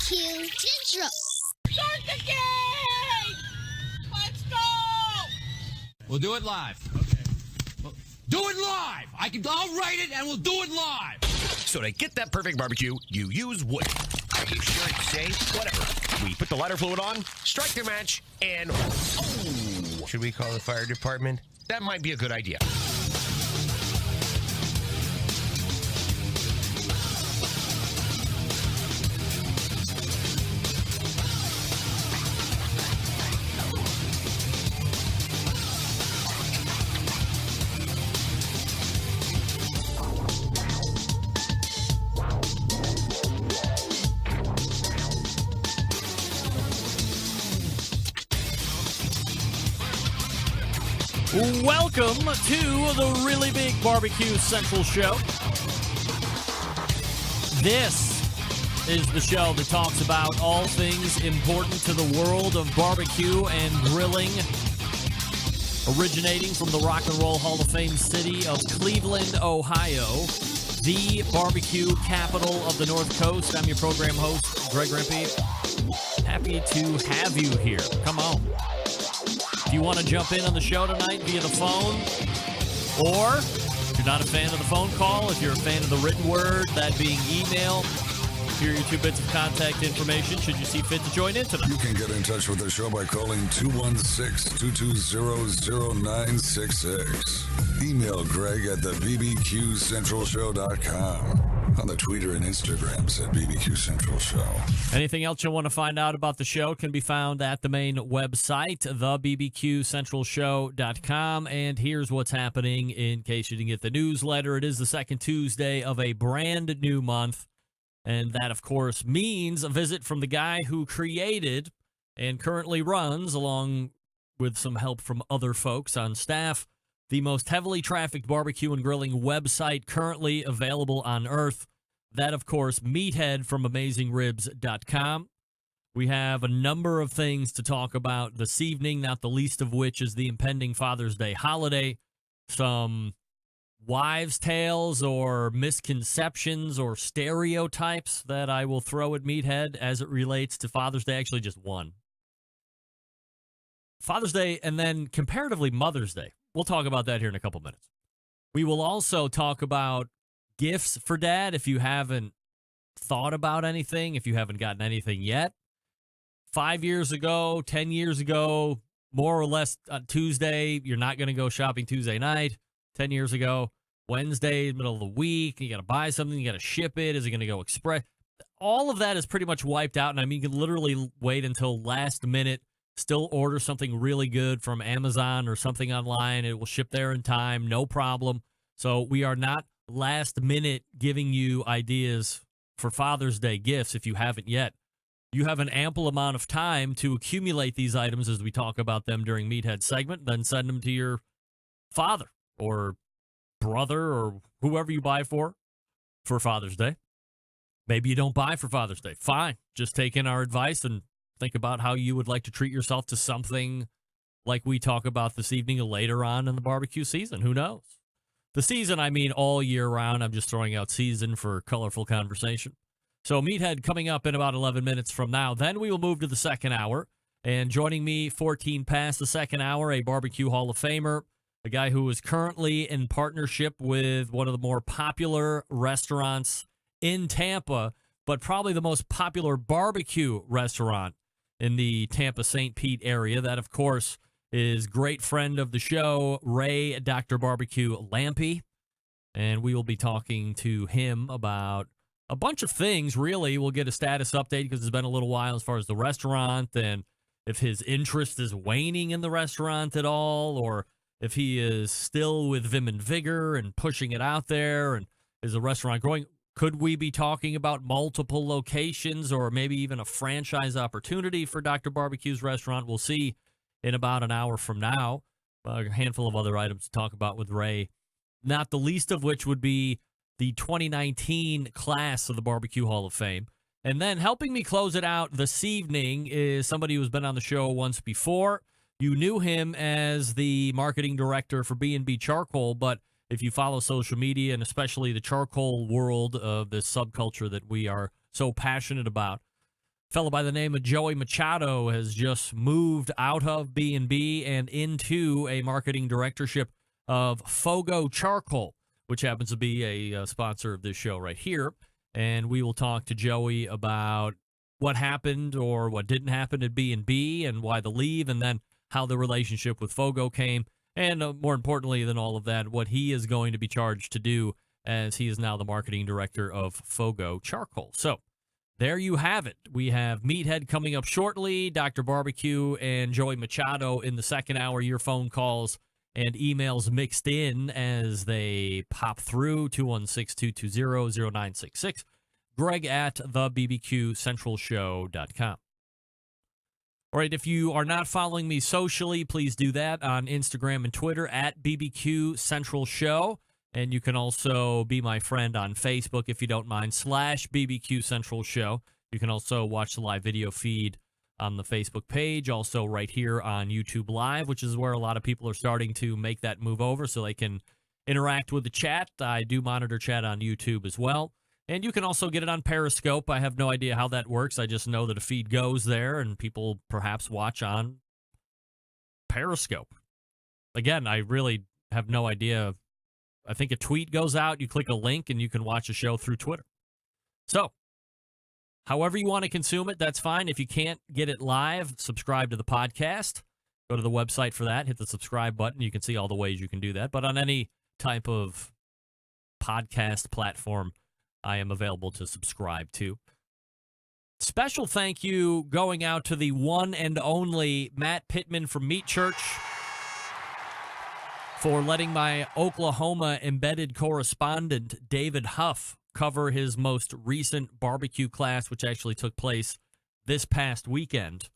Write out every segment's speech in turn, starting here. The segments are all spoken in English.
BBQ Central. Start the game! Let's go! We'll do it live. Okay. Do it live! I'll write it and we'll do it live! So to get that perfect barbecue, you use wood. Are you sure it's safe? Whatever. We put the lighter fluid on, strike the match, and... Oh! Should we call the fire department? That might be a good idea. Welcome to the Really Big BBQ Central Show. This is the show that talks about all things important to the world of barbecue and grilling, originating from the Rock and Roll Hall of Fame city of Cleveland, Ohio, the barbecue capital of the North Coast. I'm your program host, Greg Rempe. Happy to have you here. Come on. If you want to jump in on the show tonight via the phone, or if you're not a fan of the phone call, if you're a fan of the written word, that being email, here are your 2 bits of contact information should you see fit to join in tonight. You can get in touch with the show by calling 216-220-0966. Email Greg at the bbqcentralshow.com. On the Twitter and Instagrams at BBQ Central Show. Anything else you want to find out about the show can be found at the main website, thebbqcentralshow.com. And here's what's happening in case you didn't get the newsletter. It is the second Tuesday of a brand new month. And that, of course, means a visit from the guy who created and currently runs, along with some help from other folks on staff, the most heavily trafficked barbecue and grilling website currently available on Earth. That, of course, Meathead from AmazingRibs.com. We have a number of things to talk about this evening, not the least of which is the impending Father's Day holiday, some wives' tales or misconceptions or stereotypes that I will throw at Meathead as it relates to Father's Day. Actually, just one. Father's Day and then comparatively Mother's Day. We'll talk about that here in a couple minutes. We will also talk about gifts for Dad if you haven't thought about anything, if you haven't gotten anything yet. 5 years ago, 10 years ago, more or less on Tuesday, you're not going to go shopping Tuesday night. 10 years ago, Wednesday, middle of the week, you got to buy something, you got to ship it. Is it going to go express? All of that is pretty much wiped out, and I mean, you can literally wait until last minute, still order something really good from Amazon or something online. It will ship there in time, no problem. So we are not last minute giving you ideas for Father's Day gifts if you haven't yet. You have an ample amount of time to accumulate these items as we talk about them during Meathead segment, then send them to your father or brother or whoever you buy for Father's Day. Maybe you don't buy for Father's Day. Fine. Just take in our advice and think about how you would like to treat yourself to something like we talk about this evening or later on in the barbecue season. Who knows? The season, I mean all year round. I'm just throwing out season for colorful conversation. So Meathead coming up in about 11 minutes from now. Then we will move to the second hour. And joining me 14 past the second hour, a BBQ Hall of Famer, a guy who is currently in partnership with one of the more popular restaurants in Tampa, but probably the most popular barbecue restaurant in the Tampa St. Pete area. That, of course, is great friend of the show, Ray Dr. BBQ Lampe. And we will be talking to him about a bunch of things, really. We'll get a status update because it's been a little while as far as the restaurant and if his interest is waning in the restaurant at all, or if he is still with vim and vigor and pushing it out there, and is the restaurant growing? Could we be talking about multiple locations or maybe even a franchise opportunity for Dr. BBQ's restaurant? We'll see in about an hour from now. A handful of other items to talk about with Ray, not the least of which would be the 2019 class of the BBQ Hall of Fame. And then helping me close it out this evening is somebody who's been on the show once before. You knew him as the marketing director for B&B Charcoal, but if you follow social media and especially the charcoal world of this subculture that we are so passionate about, fellow by the name of Joey Machado has just moved out of B&B and into a marketing directorship of FOGO Charcoal, which happens to be a sponsor of this show right here. And we will talk to Joey about what happened or what didn't happen at B&B and why the leave, and then how the relationship with FOGO came, and more importantly than all of that, what he is going to be charged to do as he is now the marketing director of FOGO Charcoal. So there you have it. We have Meathead coming up shortly, Dr. BBQ and Joey Machado in the second hour. Your phone calls and emails mixed in as they pop through, 216-220-0966. Greg at thebbqcentralshow.com. All right, if you are not following me socially, please do that on Instagram and Twitter at BBQ Central Show. And you can also be my friend on Facebook, if you don't mind, /BBQ Central Show. You can also watch the live video feed on the Facebook page, also right here on YouTube Live, which is where a lot of people are starting to make that move over so they can interact with the chat. I do monitor chat on YouTube as well. And you can also get it on Periscope. I have no idea how that works. I just know that a feed goes there and people perhaps watch on Periscope. Again, I really have no idea. I think a tweet goes out, you click a link, and you can watch a show through Twitter. So, however you want to consume it, that's fine. If you can't get it live, subscribe to the podcast. Go to the website for that. Hit the subscribe button. You can see all the ways you can do that. But on any type of podcast platform, I am available to subscribe to. Special thank you going out to the one and only Matt Pittman from Meat Church for letting my Oklahoma embedded correspondent, David Huff, cover his most recent barbecue class, which actually took place this past weekend.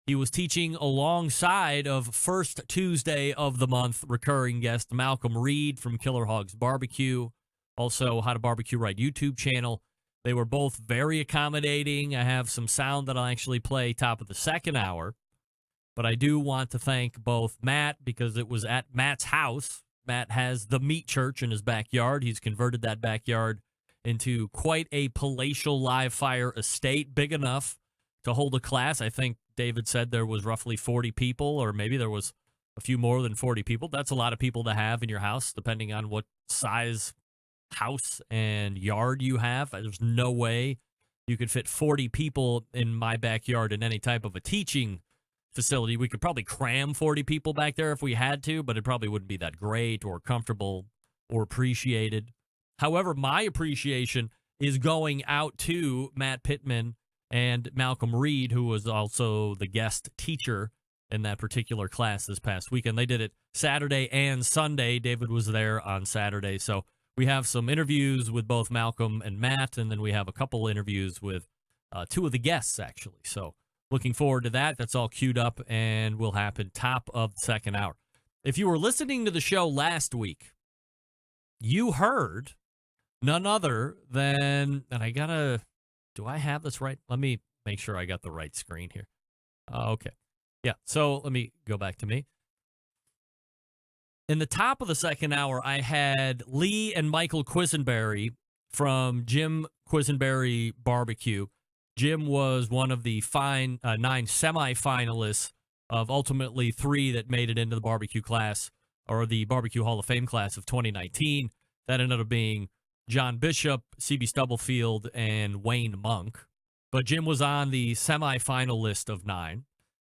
He was teaching alongside of first Tuesday of the month recurring guest Malcolm Reed from Killer Hogs Barbecue, also How to Barbecue Right YouTube channel. They were both very accommodating. I have some sound that I'll actually play top of the second hour. But I do want to thank both Matt, because it was at Matt's house. Matt has the Meat Church in his backyard. He's converted that backyard into quite a palatial live fire estate, big enough to hold a class. I think David said there was roughly 40 people, or maybe there was a few more than 40 people. That's a lot of people to have in your house, depending on what size house and yard you have. There's no way you could fit 40 people in my backyard in any type of a teaching facility. We could probably cram 40 people back there if we had to, but it probably wouldn't be that great or comfortable or appreciated. However, my appreciation is going out to Matt Pittman and Malcolm Reed, who was also the guest teacher in that particular class this past weekend. They did it Saturday and Sunday. David was there on Saturday. So we have some interviews with both Malcolm and Matt, and then we have a couple interviews with two of the guests, actually. So looking forward to that. That's all queued up and will happen top of the second hour. If you were listening to the show last week, you heard none other than, and do I have this right? Let me make sure I got the right screen here. Okay. Yeah, so let me go back to me. In the top of the second hour, I had Lee and Michael Quisenberry from Jim Quisenberry Barbecue. Jim was one of the 9 semifinalists of ultimately 3 that made it into the barbecue class, or the BBQ Hall of Fame class of 2019. That ended up being John Bishop, C.B. Stubblefield, and Wayne Monk. But Jim was on the semifinal list of 9.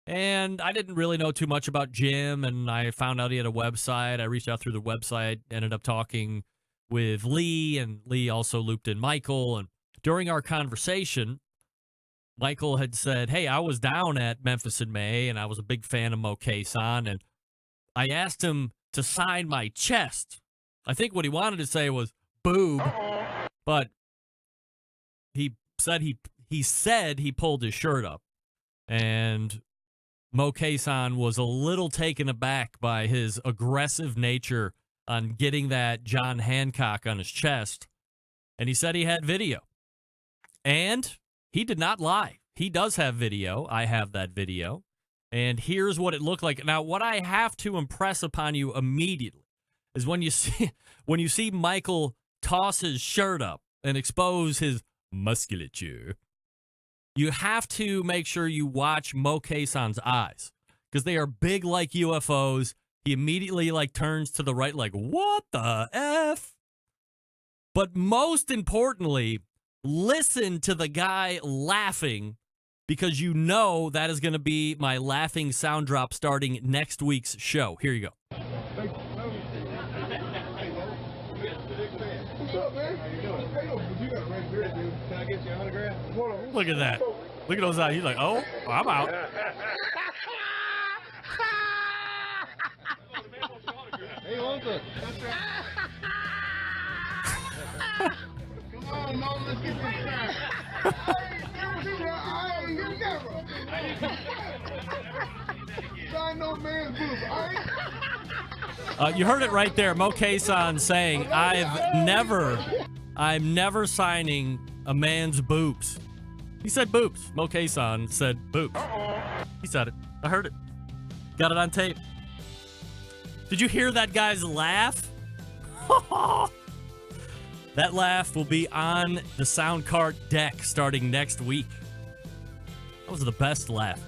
And I didn't really know too much about Jim, and I found out he had a website. I reached out through the website, ended up talking with Lee, and Lee also looped in Michael. And during our conversation, Michael had said, hey, I was down at Memphis in May, and I was a big fan of Mo Kaysan, and I asked him to sign my chest. I think what he wanted to say was boob, but he said he pulled his shirt up, and Mo Kaysan was a little taken aback by his aggressive nature on getting that John Hancock on his chest, and he said he had video. And he did not lie. He does have video. I have that video. And here's what it looked like. Now, what I have to impress upon you immediately is when you see Michael toss his shirt up and expose his musculature, you have to make sure you watch Mo Kasan's eyes because they are big like UFOs. He immediately like turns to the right like, what the F? But most importantly, listen to the guy laughing because you know that is going to be my laughing sound drop starting next week's show. Here you go. What's up, man? How you doing? Hey, you got a red beard, dude. Can I get you an autograph? Hold on. Look at that. Look at those eyes. He's like, oh, I'm out. Hey, Uncle. Come on, Mo, let's get this guy. Hey, you never. Sign no man's boobs, all right? You heard it right there. Mo Kasan saying, I'm never signing a man's boobs. He said boobs. Mo Kasan said boobs. He said it. I heard it. Got it on tape. Did you hear that guy's laugh? That laugh will be on the sound cart deck starting next week. That was the best laugh.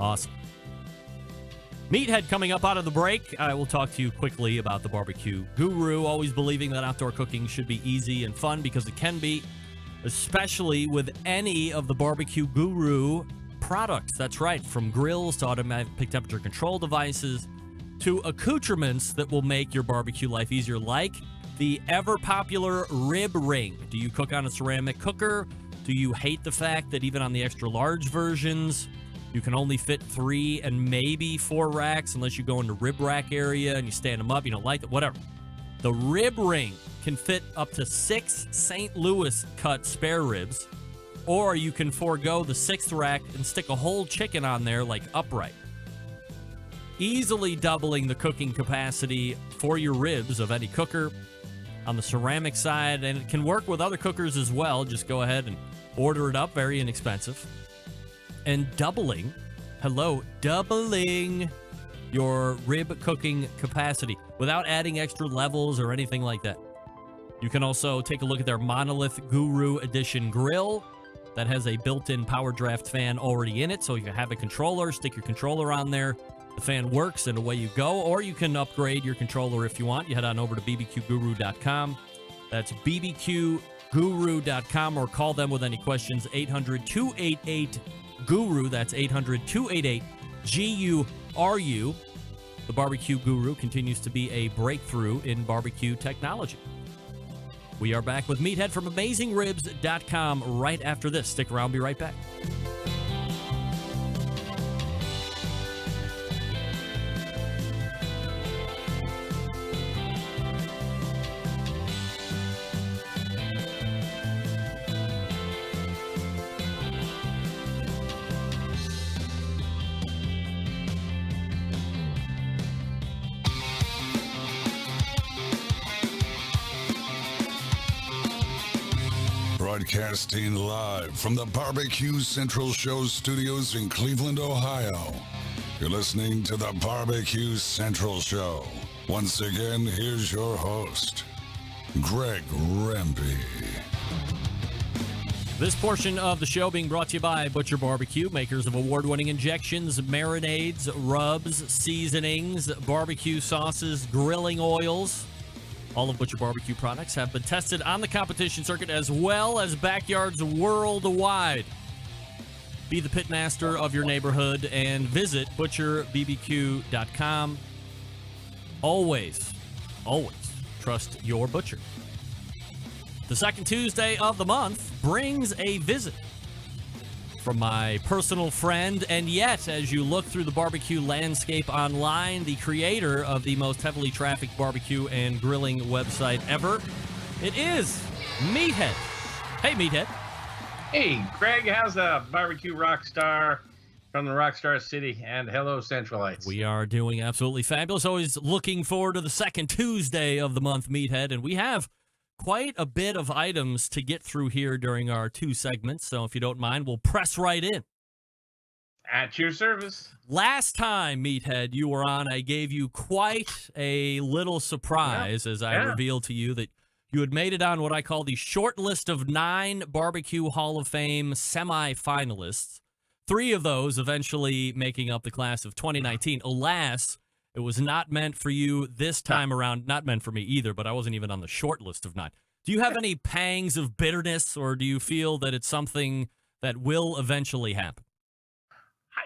Awesome. Meathead coming up out of the break. I will talk to you quickly about the barbecue guru. Always believing that outdoor cooking should be easy and fun because it can be, especially with any of the barbecue guru products. That's right, from grills to automatic temperature control devices to accoutrements that will make your barbecue life easier, like the ever popular rib ring. Do you cook on a ceramic cooker? Do you hate the fact that even on the extra large versions, you can only fit 3 and maybe 4 racks unless you go into rib rack area and you stand them up, you don't like it, whatever. The rib ring can fit up to 6 St. Louis cut spare ribs, or you can forego the 6th rack and stick a whole chicken on there like upright, easily doubling the cooking capacity for your ribs of any cooker on the ceramic side, and it can work with other cookers as well. Just go ahead and order it up, very inexpensive. And doubling your rib cooking capacity without adding extra levels or anything like that. You can also take a look at their Monolith Guru Edition grill that has a built-in power draft fan already in it, so you can have a controller, stick your controller on there, the fan works, and away you go. Or you can upgrade your controller if you want. You head on over to bbqguru.com. That's bbqguru.com, or call them with any questions, 800-288-GURU. That's 800-288-GURU. The Barbecue Guru continues to be a breakthrough in barbecue technology. We are back with Meathead from AmazingRibs.com right after this. Stick around, be right back. Broadcasting live from the Barbecue Central Show studios in Cleveland, Ohio. You're listening to the Barbecue Central Show. Once again, here's your host, Greg Rempe. This portion of the show being brought to you by Butcher Barbecue, makers of award-winning injections, marinades, rubs, seasonings, barbecue sauces, grilling oils. All of Butcher Barbecue products have been tested on the competition circuit as well as backyards worldwide. Be the pitmaster of your neighborhood and visit butcherbbq.com. Always trust your butcher. The second Tuesday of the month brings a visit from my personal friend, and yet, as you look through the barbecue landscape online, the creator of the most heavily trafficked barbecue and grilling website ever, it is Meathead. Hey, Meathead. Hey, Greg, how's the barbecue rock star from the Rockstar City? And hello, Centralites. We are doing absolutely fabulous. Always looking forward to the second Tuesday of the month, Meathead, and we have quite a bit of items to get through here during our 2 segments, so if you don't mind, we'll press right in. At your service. Last time, Meathead, you were on, I gave you quite a little surprise as I revealed to you that you had made it on what I call the short list of 9 BBQ Hall of Fame semifinalists. 3 of those eventually making up the class of 2019. Alas, it was not meant for you this time around. Not meant for me either, but I wasn't even on the short list of 9. Do you have any pangs of bitterness, or do you feel that it's something that will eventually happen?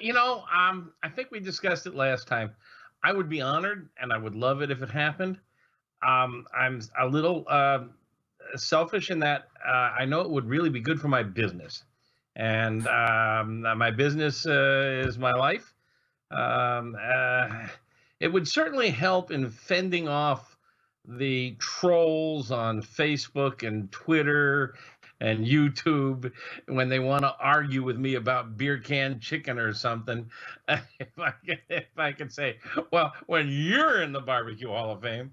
You know, I think we discussed it last time. I would be honored, and I would love it if it happened. I'm a little selfish in that I know it would really be good for my business. And my business is my life. It would certainly help in fending off the trolls on Facebook and Twitter and YouTube when they want to argue with me about beer can chicken or something. If I could say, well, when you're in the BBQ Hall of Fame.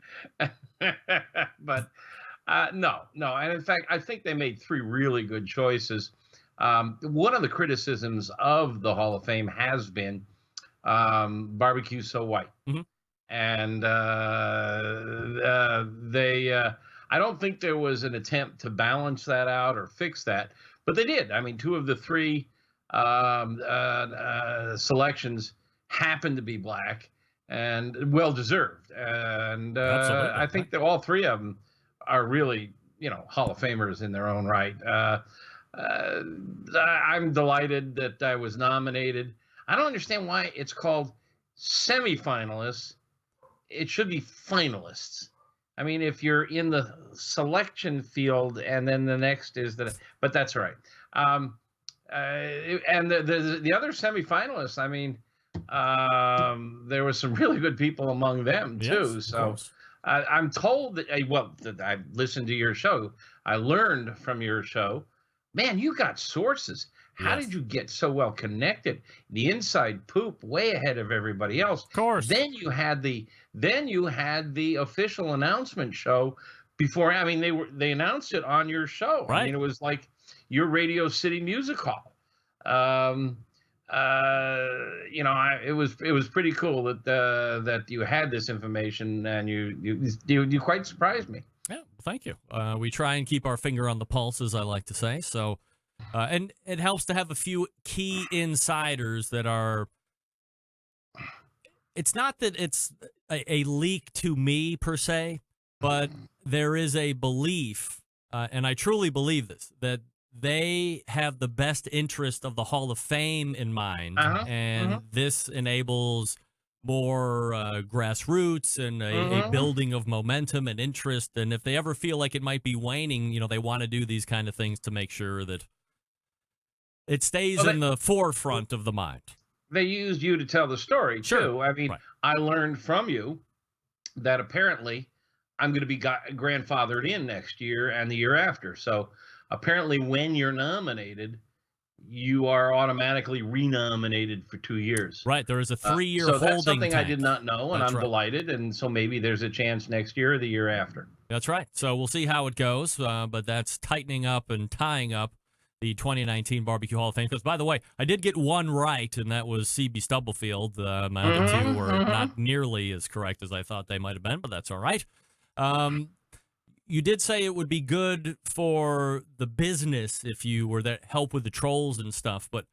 But no. And in fact, I think they made 3 really good choices. One of the criticisms of the Hall of Fame has been barbecue so white. Mm-hmm. And I don't think there was an attempt to balance that out or fix that, but they did. I mean, 2 of the 3 selections happened to be black and well-deserved. And I think that all 3 of them are really, Hall of Famers in their own right. I'm delighted that I was nominated. I don't understand why it's called semifinalists. It should be finalists. I mean, if you're in the selection field and then the next is but that's all right. And the other semifinalists, I mean, there was some really good people among them too. Yes, so I'm told that, that I listened to your show. I learned from your show. Man, you got sources. How did you get so well connected? The inside poop way ahead of everybody else. Of course. Then you had the official announcement show before. I mean, they announced it on your show. Right. I mean, it was like your Radio City Music Hall. It was pretty cool that you had this information, and you quite surprised me. Yeah, thank you. We try and keep our finger on the pulse, as I like to say. So, and it helps to have a few key insiders that are. It's not that it's a leak to me per se, but there is a belief, and I truly believe this, that they have the best interest of the Hall of Fame in mind, and this enables more grassroots and a building of momentum and interest. And if they ever feel like it might be waning, they want to do these kind of things to make sure that it stays in the forefront of the mind. They used you to tell the story, too. I mean, I learned from you that apparently I'm going to be grandfathered in next year and the year after. So apparently when you're nominated, you are automatically renominated for 2 years. Right. There is a 3-year holding that's something tank. I did not know, and I'm delighted. And so maybe there's a chance next year or the year after. That's right. So we'll see how it goes. But that's tightening up and tying up the 2019 BBQ Hall of Fame. Because, by the way, I did get one right, and that was C.B. Stubblefield. My other 2 were not nearly as correct as I thought they might have been, but that's all right. You did say it would be good for the business if you were there, help with the trolls and stuff. But,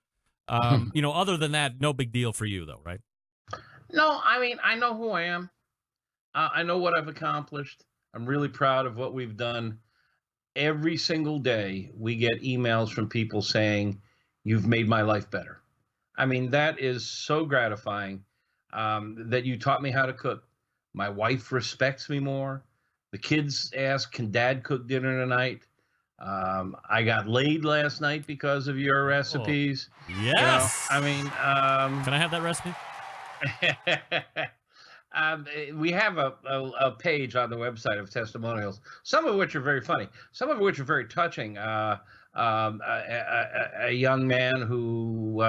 other than that, no big deal for you, though, right? No, I mean, I know who I am. I know what I've accomplished. I'm really proud of what we've done. Every single day, we get emails from people saying, "You've made my life better." I mean, that is so gratifying that you taught me how to cook. My wife respects me more. The kids ask, "Can Dad cook dinner tonight?" I got laid last night because of your recipes. Oh, yes. I mean, can I have that recipe? We have a page on the website of testimonials, some of which are very funny, some of which are very touching. A young man who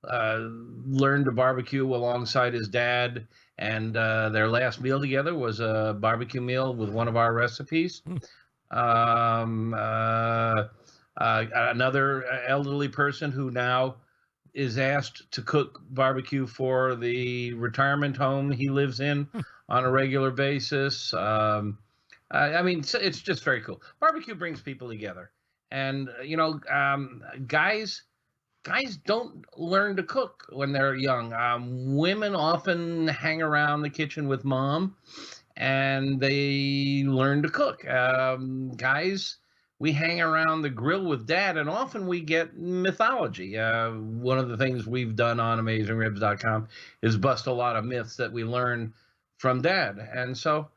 learned to barbecue alongside his dad, and their last meal together was a barbecue meal with one of our recipes. Another elderly person who now is asked to cook barbecue for the retirement home he lives in on a regular basis. I mean, it's just very cool. Barbecue brings people together, and guys don't learn to cook when they're young. Women often hang around the kitchen with mom, and they learn to cook. Guys, we hang around the grill with dad, and often we get mythology. One of the things we've done on AmazingRibs.com is bust a lot of myths that we learn from dad. And so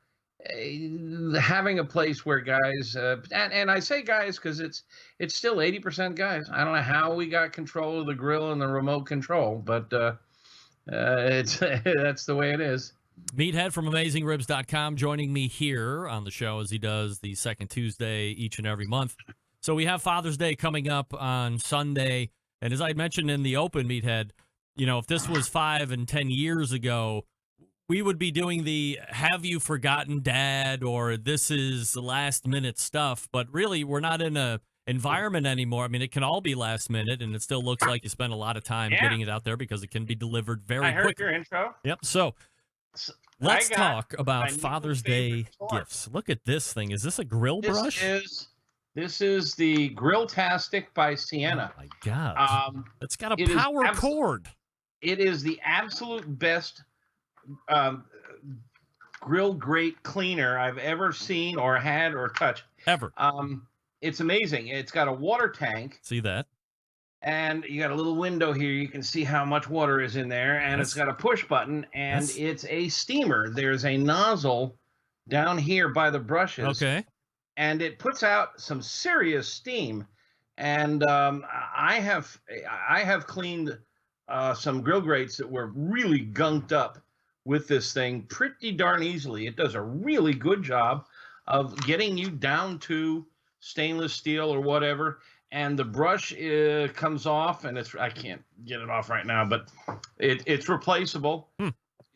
having a place where guys, and I say guys because it's still 80% guys. I don't know how we got control of the grill and the remote control, but it's that's the way it is. Meathead from AmazingRibs.com joining me here on the show as he does the second Tuesday each and every month. So we have Father's Day coming up on Sunday, and as I mentioned in the open, Meathead, if this was 5 and 10 years ago, we would be doing the "Have you forgotten, Dad?" or "This is last minute stuff." But really, we're not in a environment anymore. I mean, it can all be last minute, and it still looks like you spent a lot of time getting it out there because it can be delivered very quickly. I heard your intro. Yep. So let's talk about Father's Day gifts. Look at this thing. Is this a grill brush? This is the Grill-tastic by Sienna. Oh my God! It's got a power cord. It is the absolute best grill grate cleaner I've ever seen or had or touched. Ever. It's amazing. It's got a water tank. See that? And you got a little window here. You can see how much water is in there. And it's got a push button, and it's a steamer. There's a nozzle down here by the brushes. Okay. And it puts out some serious steam. And I have cleaned some grill grates that were really gunked up with this thing pretty darn easily. It does a really good job of getting you down to stainless steel or whatever, and the brush comes off, and I can't get it off right now, but it's replaceable.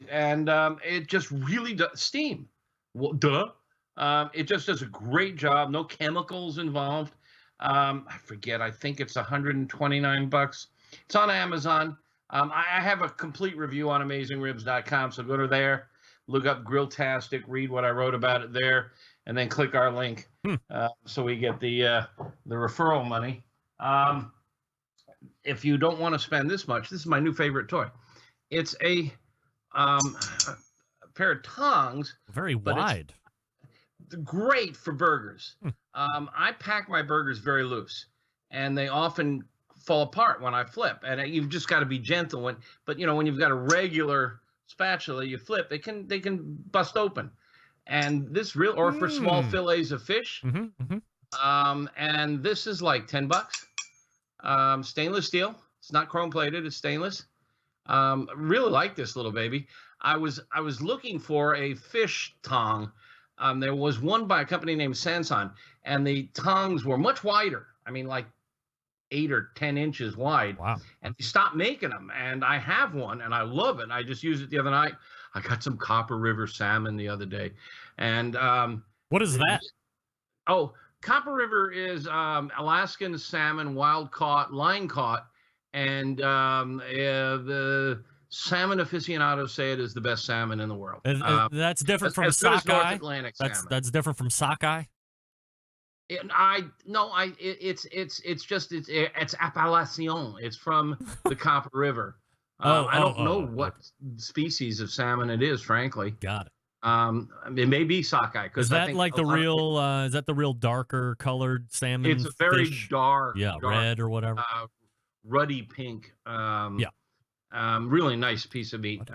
And it just really does steam. Well, duh. It just does a great job. No chemicals involved. I forget. I think it's $129. It's on Amazon. I have a complete review on AmazingRibs.com, so go to there, look up Grill-tastic, read what I wrote about it there, and then click our link so we get the referral money. If you don't want to spend this much, this is my new favorite toy. It's a pair of tongs. Very wide. It's great for burgers. I pack my burgers very loose, and they often fall apart when I flip, and you've just got to be gentle when you've got a regular spatula, you flip, they can bust open, and this or for small fillets of fish. And this is like $10. Stainless steel. It's not chrome plated. It's stainless. Really like this little baby. I was looking for a fish tong. There was one by a company named Sanson, and the tongs were much wider. I mean, like 8 or 10 inches wide. Wow. And they stopped making them, and I have one, and I love it. I just used it the other night. I got some Copper River salmon the other day. And what is that? Oh, Copper River is Alaskan salmon, wild caught, line caught, and the salmon aficionados say it is the best salmon in the world. That's different from sockeye. That's different from sockeye. It's Appellation. It's from the Copper River. I don't know what species of salmon it is, frankly. Got it. It may be sockeye. Is that like the real? Is that the real darker colored salmon? It's a very dark, red or whatever, ruddy pink. Really nice piece of meat. So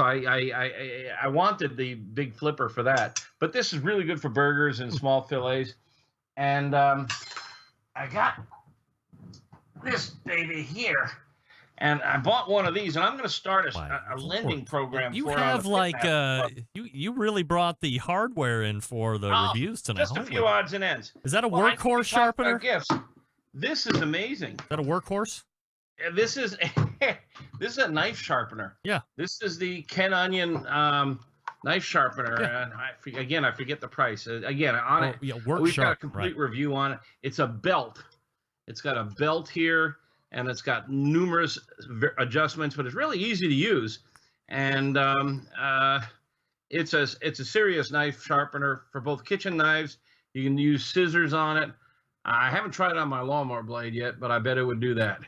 I wanted the big flipper for that, but this is really good for burgers and small fillets. And I got this baby here, and I bought one of these, and I'm going to start a lending program. You have you really brought the hardware in for the reviews tonight. Just a few odds and ends. Is that a workhorse sharpener? Gifts. This is amazing. Is that a workhorse? This is a knife sharpener. Yeah. This is the Ken Onion knife sharpener. Yeah. And I forget the price. Again, on it, we've got a complete review on it. It's a belt. It's got a belt here, and it's got numerous adjustments, but it's really easy to use. And it's a serious knife sharpener for both kitchen knives. You can use scissors on it. I haven't tried it on my lawnmower blade yet, but I bet it would do that.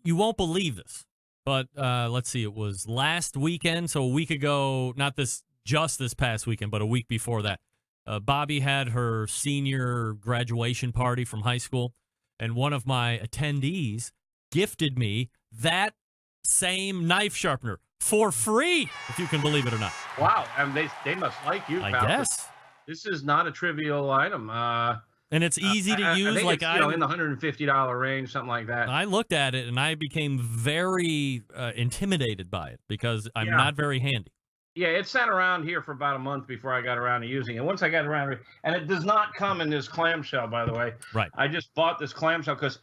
You won't believe this, but let's see. It was last weekend, so a week ago, not just this past weekend, but a week before that. Bobby had her senior graduation party from high school, and one of my attendees gifted me that same knife sharpener for free, if you can believe it or not. Wow, and they must like you, I pal. guess. This is not a trivial item. And it's easy to use. I think like it's, in the $150 range, something like that. I looked at it and I became very intimidated by it because I'm not very handy. Yeah, it sat around here for about a month before I got around to using it. Once I got around, and it does not come in this clamshell, by the way. Right. I just bought this clamshell because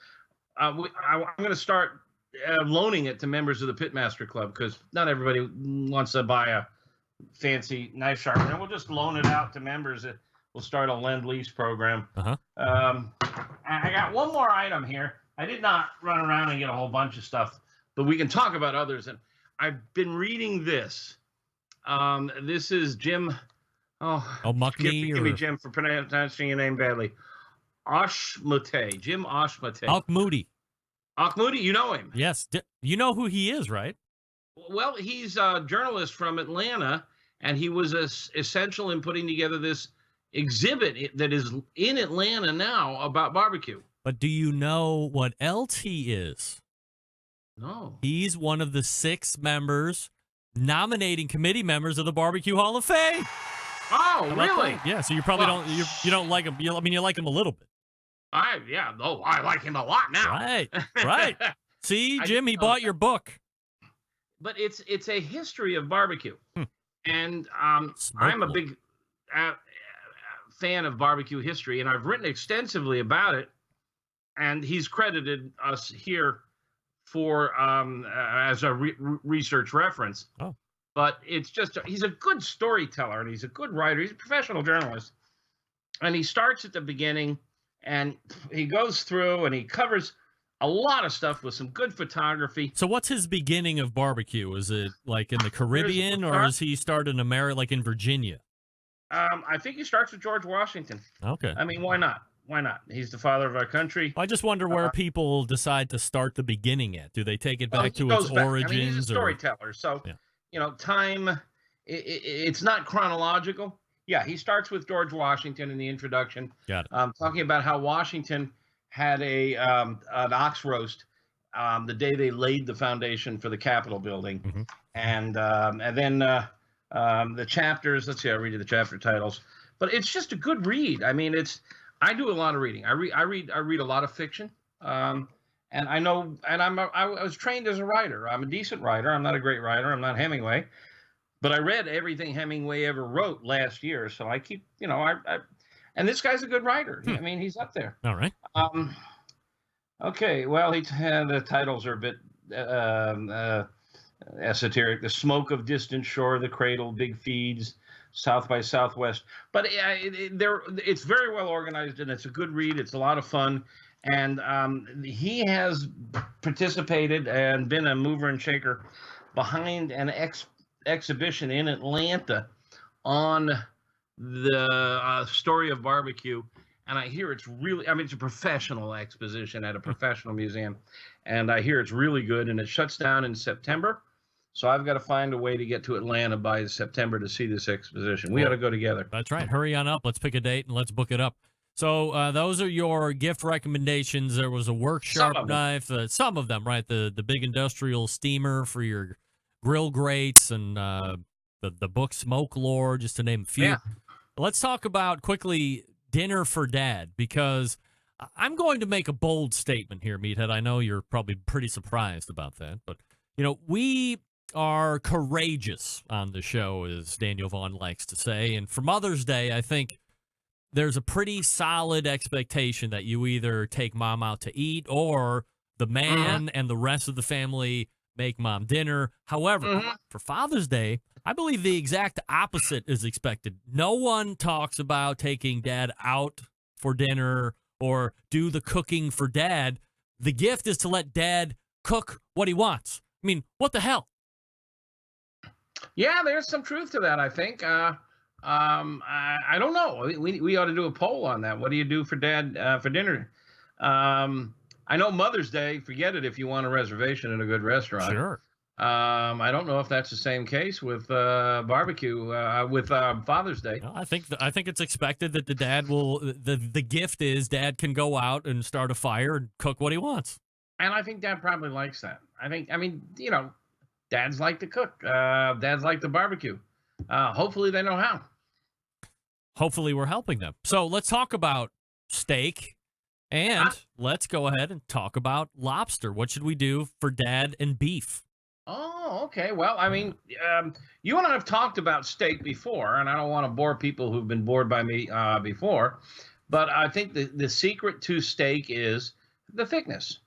I'm going to start loaning it to members of the Pitmaster Club because not everybody wants to buy a fancy knife sharpener. We'll just loan it out to members. We'll start a lend-lease program. I got one more item here. I did not run around and get a whole bunch of stuff, but we can talk about others. And I've been reading this. This is Jim. Muckney. Give me Jim for pronouncing your name badly. Ashmute. Jim Ashmute. Moody. Moody, you know him. Yes. You know who he is, right? Well, he's a journalist from Atlanta, and he was essential in putting together this exhibit that is in Atlanta now about barbecue. But do you know what else he is? No. He's one of the 6 nominating committee members of the BBQ Hall of Fame. Oh, really? That? Yeah, so you probably don't like him. You like him a little bit. I like him a lot now. Right. See, Jim, he bought your book. But it's a history of barbecue. And I'm a big fan of barbecue history, and I've written extensively about it. And he's credited us here for as a research reference. Oh. But it's just he's a good storyteller, and he's a good writer. He's a professional journalist. And he starts at the beginning, and he goes through, and he covers a lot of stuff with some good photography. So what's his beginning of barbecue? Is it like in the Caribbean, or does he start in America, like in Virginia? I think he starts with George Washington. Okay. I mean, why not? Why not? He's the father of our country. I just wonder where people decide to start the beginning at. Do they take it back to its origins? I mean, he's a storyteller, so time. It's not chronological. Yeah, he starts with George Washington in the introduction. Got it. Talking about how Washington had an ox roast the day they laid the foundation for the Capitol building, and then the chapters. Let's see, I'll read you the chapter titles, but it's just a good read. I mean, I do a lot of reading. I read a lot of fiction, and I know, and I was trained as a writer. I'm a decent writer. I'm not a great writer. I'm not Hemingway, but I read everything Hemingway ever wrote last year. So I keep, and this guy's a good writer. I mean, he's up there. All right. Okay. Well, the titles are a bit esoteric. The Smoke of Distant Shore, The Cradle, Big Feeds, South by Southwest. But it's very well organized, and it's a good read. It's a lot of fun. And he has participated and been a mover and shaker behind an exhibition in Atlanta on the story of barbecue. And I hear it's a professional exposition at a professional museum. And I hear it's really good, and it shuts down in September. So I've got to find a way to get to Atlanta by September to see this exposition. We ought to go together. That's right. Hurry on up. Let's pick a date and let's book it up. So those are your gift recommendations. There was a work sharp knife. Some of them, right? The big industrial steamer for your grill grates, and the book Smoke Lore, just to name a few. Yeah. Let's talk about quickly Dinner for Dad, because I'm going to make a bold statement here, Meathead. I know you're probably pretty surprised about that, but we are courageous on the show, as Daniel Vaughn likes to say. And for Mother's Day, I think there's a pretty solid expectation that you either take mom out to eat, or the man and the rest of the family make mom dinner. However, for Father's Day, I believe the exact opposite is expected. No one talks about taking dad out for dinner or do the cooking for dad. the gift is to let dad cook what he wants. I mean, what the hell? Yeah, there's some truth to that, I think. I don't know. We ought to do a poll on that. What do you do for dad for dinner? I know Mother's Day, forget it if you want a reservation at a good restaurant. Sure. I don't know if that's the same case with barbecue with Father's Day. No, I think it's expected that the dad will. The gift is dad can go out and start a fire and cook what he wants. And I think dad probably likes that. I mean, you know, dads like to cook. Dads like to barbecue. Hopefully they know how. Hopefully we're helping them. So let's talk about steak, and let's go ahead and talk about lobster. What should we do for dad and beef? Oh, okay. Well, I mean, you and I have talked about steak before, and I don't want to bore people who've been bored by me before, but I think the secret to steak is the thickness.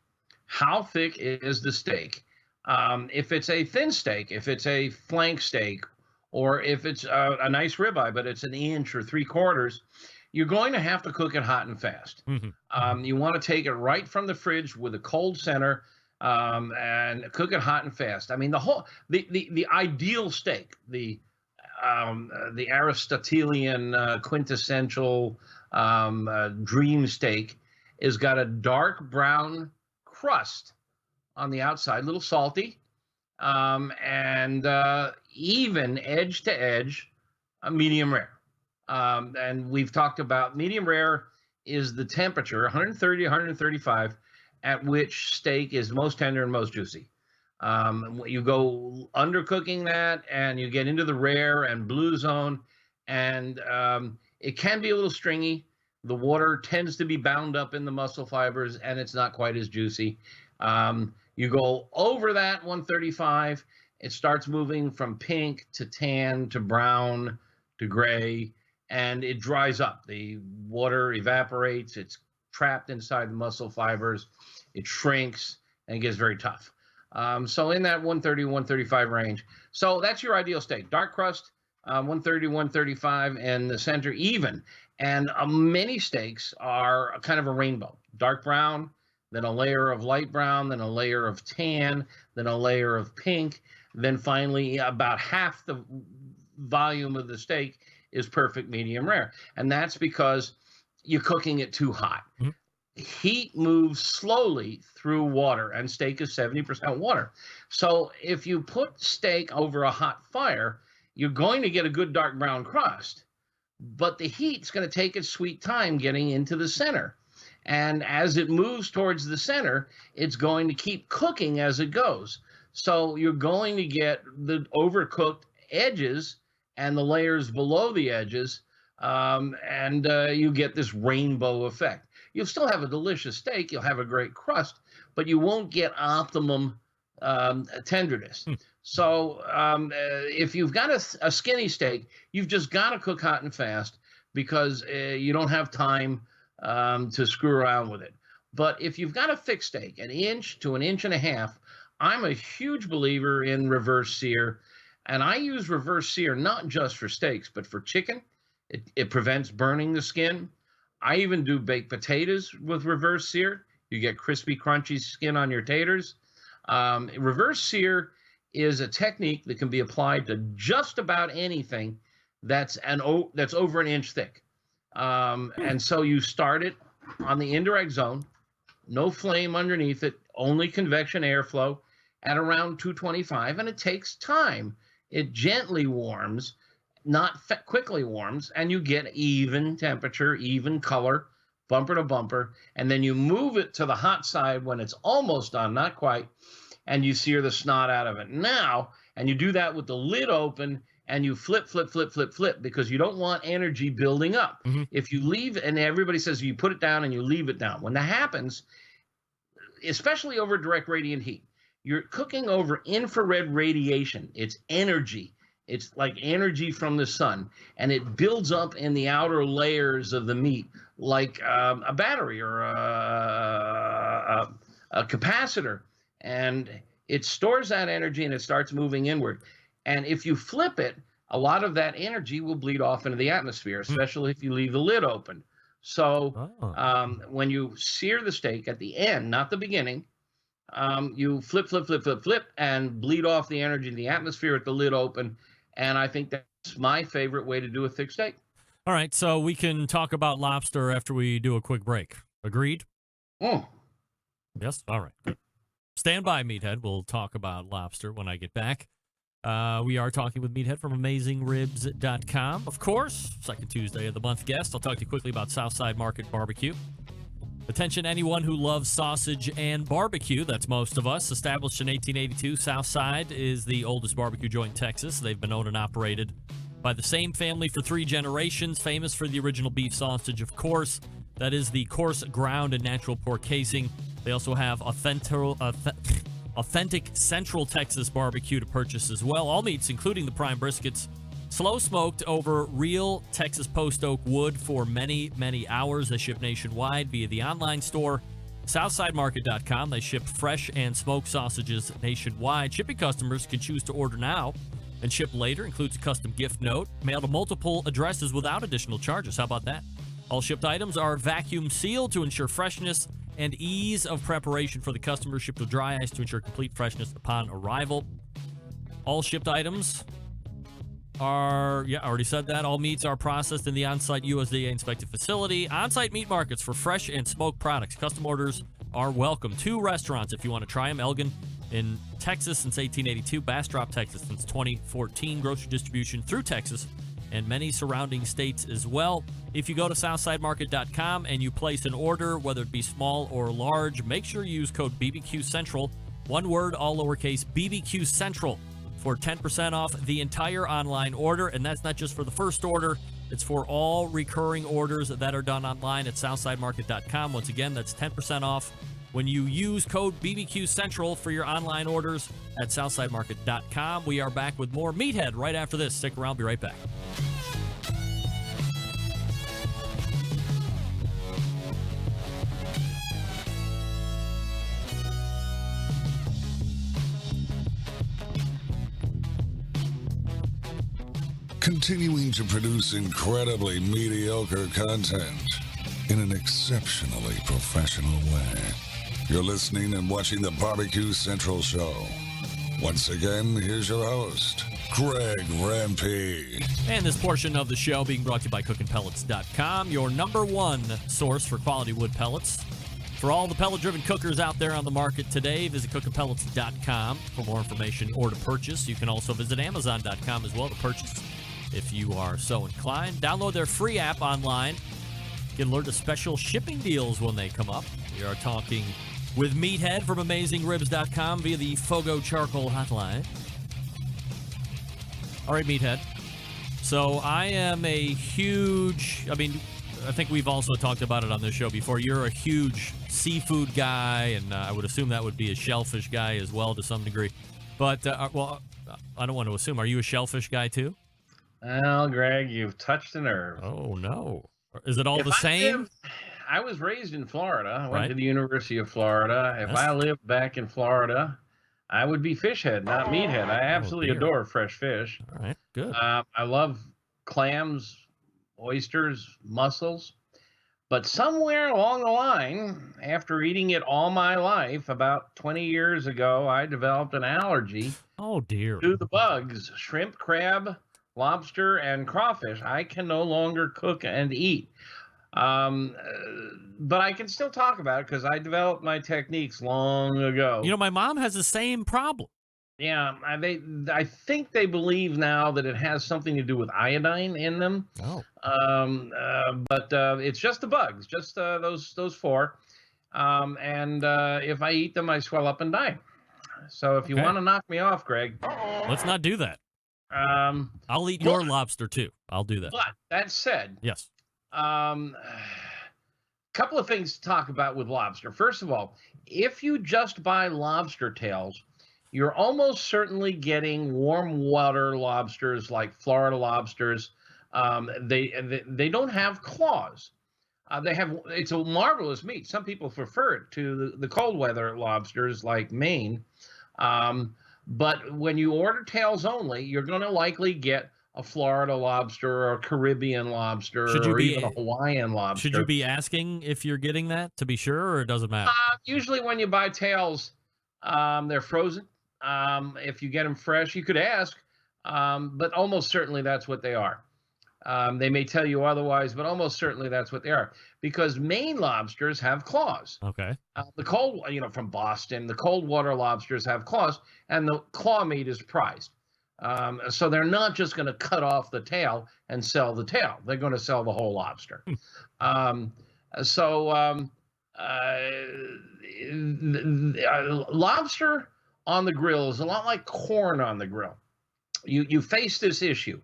How thick is the steak? If it's a thin steak, if it's a flank steak, or if it's a nice ribeye, but it's an inch or 3/4, you're going to have to cook it hot and fast. Mm-hmm. You want to take it right from the fridge with a cold center and cook it hot and fast. I mean, the ideal steak, the Aristotelian quintessential dream steak, is got a dark brown crust on the outside, a little salty, and even edge to edge, medium rare. And we've talked about medium rare is the temperature, 130, 135, at which steak is most tender and most juicy. You go undercooking that and you get into the rare and blue zone, and it can be a little stringy. The water tends to be bound up in the muscle fibers, and it's not quite as juicy. You go over that 135, it starts moving from pink to tan to brown to gray, and it dries up. The water evaporates, it's trapped inside the muscle fibers, it shrinks, and it gets very tough. So in that 130, 135 range. So that's your ideal steak. Dark crust, 130, 135, and the center even. And many steaks are kind of a rainbow. Dark brown, then a layer of light brown, then a layer of tan, then a layer of pink, then finally about half the volume of the steak is perfect medium rare. And that's because you're cooking it too hot. Mm-hmm. Heat moves slowly through water, and steak is 70% water. So if you put steak over a hot fire, you're going to get a good dark brown crust, but the heat's going to take its sweet time getting into the center. And as it moves towards the center, it's going to keep cooking as it goes. So you're going to get the overcooked edges and the layers below the edges, and you get this rainbow effect. You'll still have a delicious steak. You'll have a great crust, but you won't get optimum tenderness. So if you've got a skinny steak, you've just got to cook hot and fast because you don't have time to screw around with it. But if you've got a thick steak, 1 inch to 1.5 inches, I'm a huge believer in reverse sear. And I use reverse sear not just for steaks, but for chicken. It prevents burning the skin. I even do baked potatoes with reverse sear. You get crispy, crunchy skin on your taters. Reverse sear is a technique that can be applied to just about anything that's over 1 inch thick. And so you start it on the indirect zone, no flame underneath it, only convection airflow at around 225, and it takes time. It gently warms, not quickly warms, and you get even temperature, even color, bumper to bumper, and then you move it to the hot side when it's almost done, not quite, and you sear the snot out of it. Now, and you do that with the lid open, and you flip, because you don't want energy building up. Mm-hmm. If you leave, and everybody says you put it down and you leave it down. When that happens, especially over direct radiant heat, you're cooking over infrared radiation. It's energy. It's like energy from the sun, and it builds up in the outer layers of the meat like a battery or a capacitor, and it stores that energy and it starts moving inward. And if you flip it, a lot of that energy will bleed off into the atmosphere, especially if you leave the lid open. So Oh. when you sear the steak at the end, not the beginning, you flip, and bleed off the energy in the atmosphere with the lid open. And I think that's my favorite way to do a thick steak. All right, so we can talk about lobster after we do a quick break. Agreed? Oh, Yes? All right. Good. Stand by, Meathead. We'll talk about lobster when I get back. We are talking with Meathead from AmazingRibs.com. Of course, second Tuesday of the month guest. I'll talk to you quickly about Southside Market Barbecue. Attention anyone who loves sausage and barbecue. That's most of us. Established in 1882, Southside is the oldest barbecue joint in Texas. They've been owned and operated by the same family for 3 generations. Famous for the original beef sausage, of course. That is the coarse ground and natural pork casing. They also have authentic Central Texas barbecue to purchase as well. All meats, including the prime briskets, slow smoked over real Texas post oak wood for many, many hours. They ship nationwide via the online store, SouthsideMarket.com. They ship fresh and smoked sausages nationwide. Shipping customers can choose to order now and ship later. Includes a custom gift note, mailed to multiple addresses without additional charges. How about that? All shipped items are vacuum sealed to ensure freshness and ease of preparation for the customer. Shipped with dry ice to ensure complete freshness upon arrival. All shipped items are, I already said that. All meats are processed in the on-site USDA inspected facility. On-site meat markets for fresh and smoked products. Custom orders are welcome. 2 restaurants if you want to try them. Elgin in Texas since 1882. Bastrop, Texas since 2014. Grocery distribution through Texas and many surrounding states as well. If you go to SouthsideMarket.com and you place an order, whether it be small or large, make sure you use code BBQ Central. One word, all lowercase, BBQ Central, for 10% off the entire online order. And that's not just for the first order. It's for all recurring orders that are done online at SouthsideMarket.com. Once again, that's 10% off when you use code BBQ Central for your online orders at SouthsideMarket.com. We are back with more Meathead right after this. Stick around. Be right back. Continuing to produce incredibly mediocre content in an exceptionally professional way. You're listening and watching the BBQ Central Show. Once again, here's your host, Greg Lampe. And this portion of the show being brought to you by CookinPellets.com, your number one source for quality wood pellets. For all the pellet-driven cookers out there on the market today, visit CookinPellets.com for more information or to purchase. You can also visit Amazon.com as well to purchase if you are so inclined. Download their free app online. Get alert to special shipping deals when they come up. We are talking with Meathead from AmazingRibs.com via the FOGO Charcoal hotline. All right, Meathead. So I am a huge, I think we've also talked about it on this show before. You're a huge seafood guy, and I would assume that would be a shellfish guy as well to some degree. But, I don't want to assume. Are you a shellfish guy too? Well, Greg, you've touched a nerve. Oh, no. Is it all the same? I was raised in Florida. I went Right. to the University of Florida. If I lived back in Florida, I would be fish head, not meathead. I absolutely adore fresh fish. All right, good. I love clams, oysters, mussels. But somewhere along the line, after eating it all my life, about 20 years ago, I developed an allergy to the bugs, shrimp, crab, lobster, and crawfish. I can no longer cook and eat. But I can still talk about it because I developed my techniques long ago. My mom has the same problem. Yeah, I think they believe now that it has something to do with iodine in them. Oh. But it's just the bugs, just those 4. And if I eat them, I swell up and die. So if you want to knock me off, Greg, let's not do that. I'll eat your lobster too. I'll do that. But that said, yes. Couple of things to talk about with lobster. First of all, if you just buy lobster tails, you're almost certainly getting warm water lobsters like Florida lobsters. They don't have claws. It's a marvelous meat. Some people prefer it to the cold weather lobsters like Maine. But when you order tails only, you're going to likely get a Florida lobster or a Caribbean lobster or even a Hawaiian lobster. Should you be asking if you're getting that to be sure, or it doesn't matter? Usually when you buy tails, they're frozen. If you get them fresh, you could ask, but almost certainly that's what they are. They may tell you otherwise, but almost certainly that's what they are, because Maine lobsters have claws. Okay. The cold, from Boston, the cold water lobsters have claws, and the claw meat is prized. So they're not just going to cut off the tail and sell the tail. They're going to sell the whole lobster. Lobster on the grill is a lot like corn on the grill. You face this issue.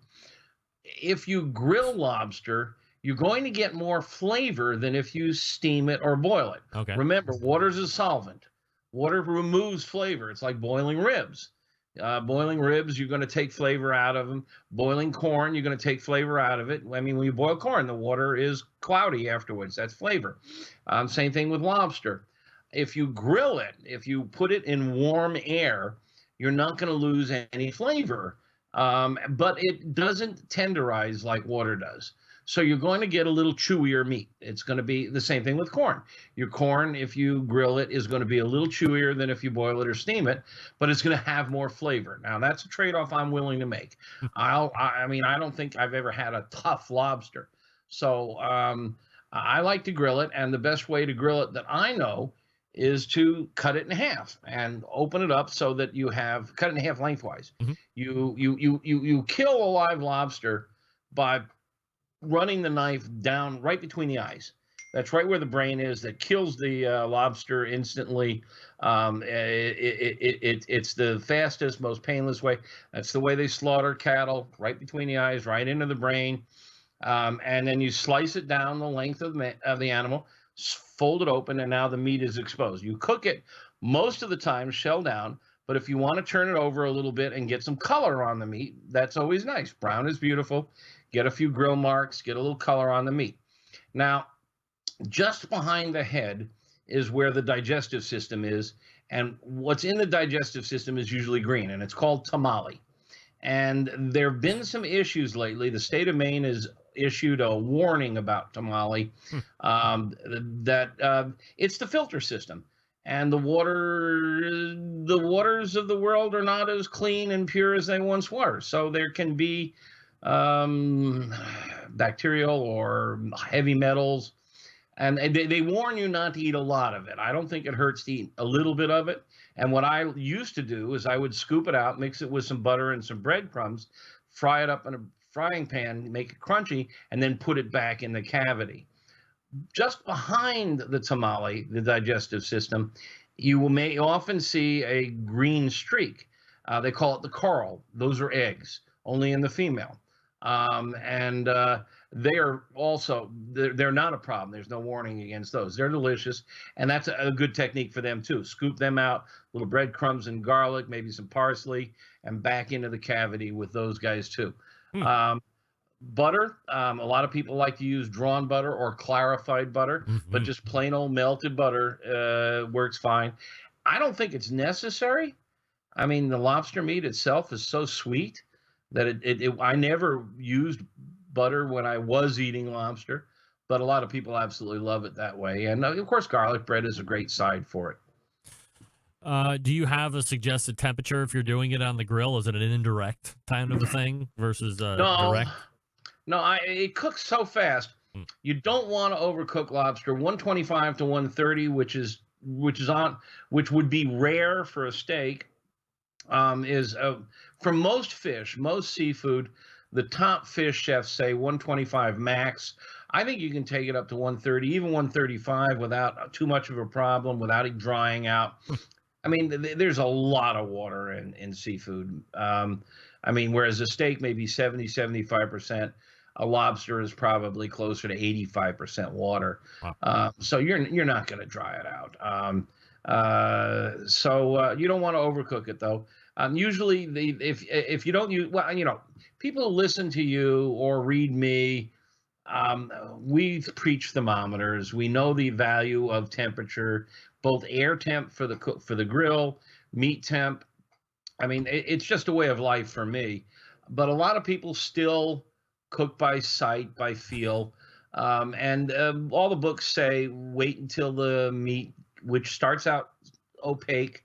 If you grill lobster, you're going to get more flavor than if you steam it or boil it. Okay. Remember, water's a solvent. Water removes flavor. It's like boiling ribs. Boiling ribs, you're going to take flavor out of them. Boiling corn, you're going to take flavor out of it. I mean, when you boil corn, the water is cloudy afterwards. That's flavor. Same thing with lobster. If you grill it, if you put it in warm air, you're not going to lose any flavor. But it doesn't tenderize like water does. So you're going to get a little chewier meat. It's going to be the same thing with corn. Your corn, if you grill it, is going to be a little chewier than if you boil it or steam it, but it's going to have more flavor. Now, that's a trade-off I'm willing to make. I don't think I've ever had a tough lobster. So I like to grill it, and the best way to grill it that I know is to cut it in half and open it up so that you have cut it in half lengthwise. Mm-hmm. You kill a live lobster by running the knife down right between the eyes. That's right where the brain is. That kills the lobster instantly. It's the fastest, most painless way. That's the way they slaughter cattle, right between the eyes, right into the brain. And then you slice it down the length of the animal, fold it open, and now the meat is exposed. You cook it most of the time shell down, but if you want to turn it over a little bit and get some color on the meat, that's always nice. Brown is beautiful. Get a few grill marks, get a little color on the meat. Now, just behind the head is where the digestive system is, and what's in the digestive system is usually green, and it's called tamale. And there have been some issues lately. The state of Maine has issued a warning about tamale, that it's the filter system, and the waters of the world are not as clean and pure as they once were. So there can be bacterial or heavy metals, and they warn you not to eat a lot of it. I don't think it hurts to eat a little bit of it. And what I used to do is I would scoop it out, mix it with some butter and some breadcrumbs, fry it up in a frying pan, make it crunchy, and then put it back in the cavity. Just behind the tamale, the digestive system, you may often see a green streak. They call it the coral. Those are eggs, only in the female. They are also, they're not a problem. There's no warning against those. They're delicious, and that's a good technique for them too. Scoop them out, little breadcrumbs and garlic, maybe some parsley, and back into the cavity with those guys too. Butter, a lot of people like to use drawn butter or clarified butter, but just plain old melted butter works fine. I don't think it's necessary. I mean, the lobster meat itself is so sweet that I never used butter when I was eating lobster, but a lot of people absolutely love it that way. And of course, garlic bread is a great side for it. Do you have a suggested temperature if you're doing it on the grill? Is it an indirect kind of a thing versus direct? No, it cooks so fast. You don't want to overcook lobster. 125 to 130, which would be rare for a steak, is for most fish, most seafood. The top fish chefs say 125 max. I think you can take it up to 130, even 135 without too much of a problem, without it drying out. I mean, there's a lot of water in seafood. Whereas a steak may be 70, 75%, a lobster is probably closer to 85% water. Wow. So you're not going to dry it out. You don't want to overcook it though. Usually, if you don't use, people who listen to you or read me, we preach thermometers. We know the value of temperature, both air temp for the grill, meat temp. I mean, it's just a way of life for me. but a lot of people still cook by sight, by feel. And all the books say wait until the meat, which starts out opaque,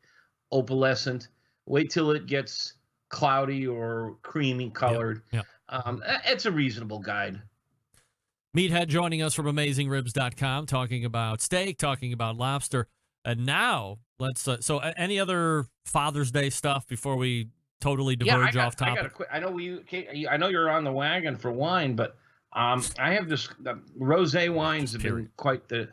opalescent, wait till it gets cloudy or creamy colored. Yep. It's a reasonable guide. Meathead joining us from AmazingRibs.com, talking about steak, talking about lobster. And now, let's. So, any other Father's Day stuff before we totally diverge off topic? I know I know you're on the wagon for wine, but I have this rosé wines have been quite the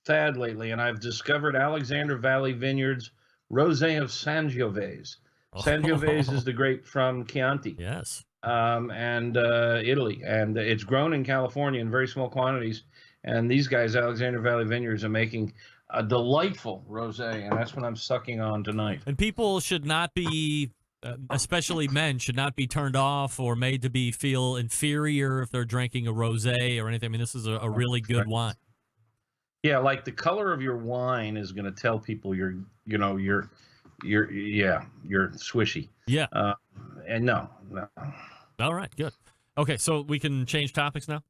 fad lately, and I've discovered Alexander Valley Vineyards Rosé of Sangiovese. Sangiovese is the grape from Chianti. Yes. And Italy, and it's grown in California in very small quantities. And these guys, Alexander Valley Vineyards, are making a delightful rosé, and that's what I'm sucking on tonight. And people should not be, especially men, should not be turned off or made to feel inferior if they're drinking a rosé or anything. I mean, this is a really good wine. Yeah, like the color of your wine is going to tell people you're swishy. Yeah. And no. All right, good. Okay, so we can change topics now?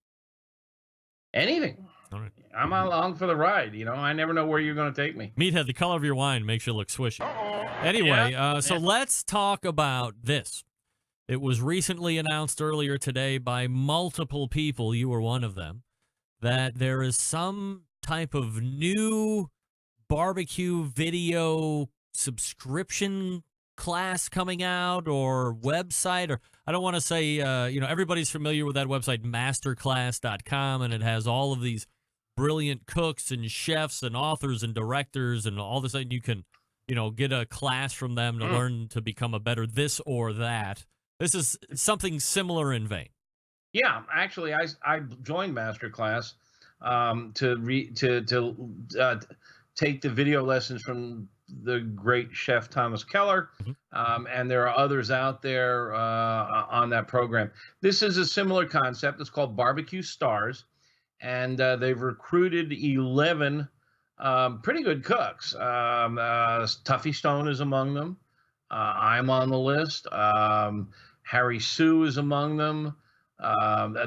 Anything. All right. I'm along for the ride. I never know where you're going to take me. Meathead, the color of your wine makes you look swishy. Anyway, so let's talk about this. It was recently announced earlier today by multiple people, you were one of them, that there is some type of new barbecue video subscription class coming out or website, or I don't want to say, everybody's familiar with that website, masterclass.com, and it has all of these brilliant cooks and chefs and authors and directors and all this, and you can, get a class from them to learn to become a better this or that. This is something similar in vein. Yeah, actually, I joined Masterclass to take the video lessons from the great chef Thomas Keller, and there are others out there on that program. This is a similar concept. It's called Barbecue Stars, and they've recruited 11 pretty good cooks. Tuffy Stone is among them. I'm on the list. Harry Sue is among them.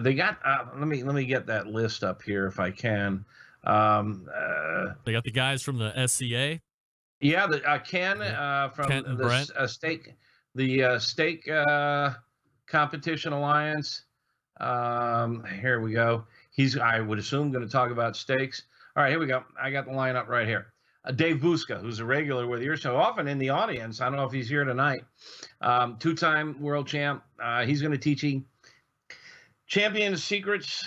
They got. Let me get that list up here if I can. They got the guys from the SCA. Yeah, Ken from the steak competition alliance. Here we go. He's, I would assume, going to talk about steaks. All right, here we go. I got the lineup right here. Dave Busca, who's a regular with your show, often in the audience. I don't know if he's here tonight. Two-time world champ. He's going to teach you champion secrets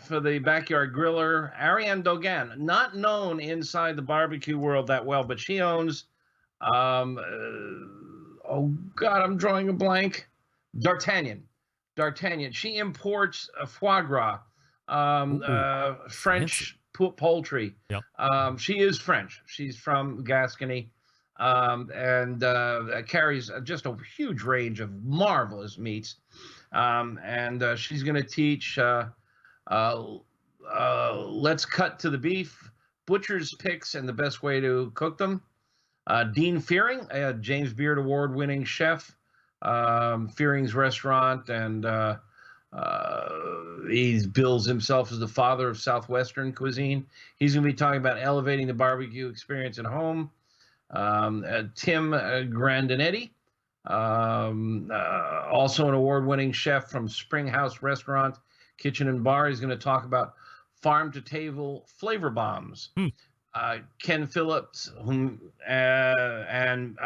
for the backyard griller. Ariane Dogan, not known inside the barbecue world that well, but she owns, oh God, I'm drawing a blank. D'Artagnan. She imports foie gras, French poultry. Yep. She is French. She's from Gascony, and carries just a huge range of marvelous meats. And she's going to teach let's cut to the beef, butcher's picks, and the best way to cook them. Dean Fearing, a James Beard Award-winning chef, Fearing's restaurant, and he bills himself as the father of Southwestern cuisine. He's going to be talking about elevating the barbecue experience at home. Tim Grandinetti, also an award-winning chef from Springhouse Restaurant, Kitchen and Bar. He's going to talk about farm-to-table flavor bombs. Ken Phillips and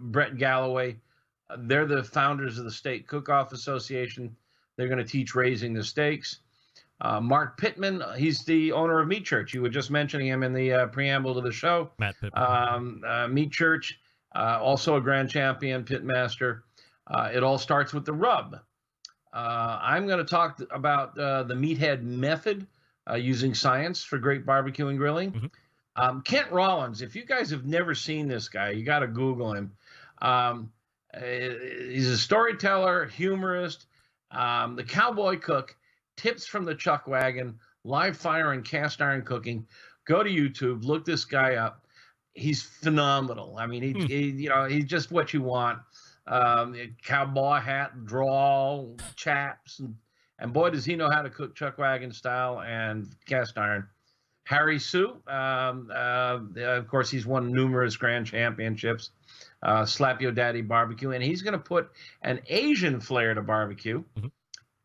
Brett Galloway, they're the founders of the Steak Cook-Off Association. They're going to teach raising the steaks. Mark Pittman, he's the owner of Meat Church. You were just mentioning him in the preamble to the show. Matt Pittman. Meat Church, also a grand champion, pitmaster. It all starts with the rub. I'm going to talk about the Meathead method using science for great barbecue and grilling. Kent Rollins, if you guys have never seen this guy, you got to Google him. He's a storyteller, humorist, the cowboy cook, tips from the chuck wagon, live fire and cast iron cooking. Go to YouTube, look this guy up. He's phenomenal. I mean, he's just what you want. cowboy hat, drawl, chaps, and boy, does he know how to cook chuck wagon style and cast iron. Harry Sue, of course, he's won numerous grand championships. Slap Yo Daddy Barbecue, and he's going to put an Asian flair to barbecue. Mm-hmm.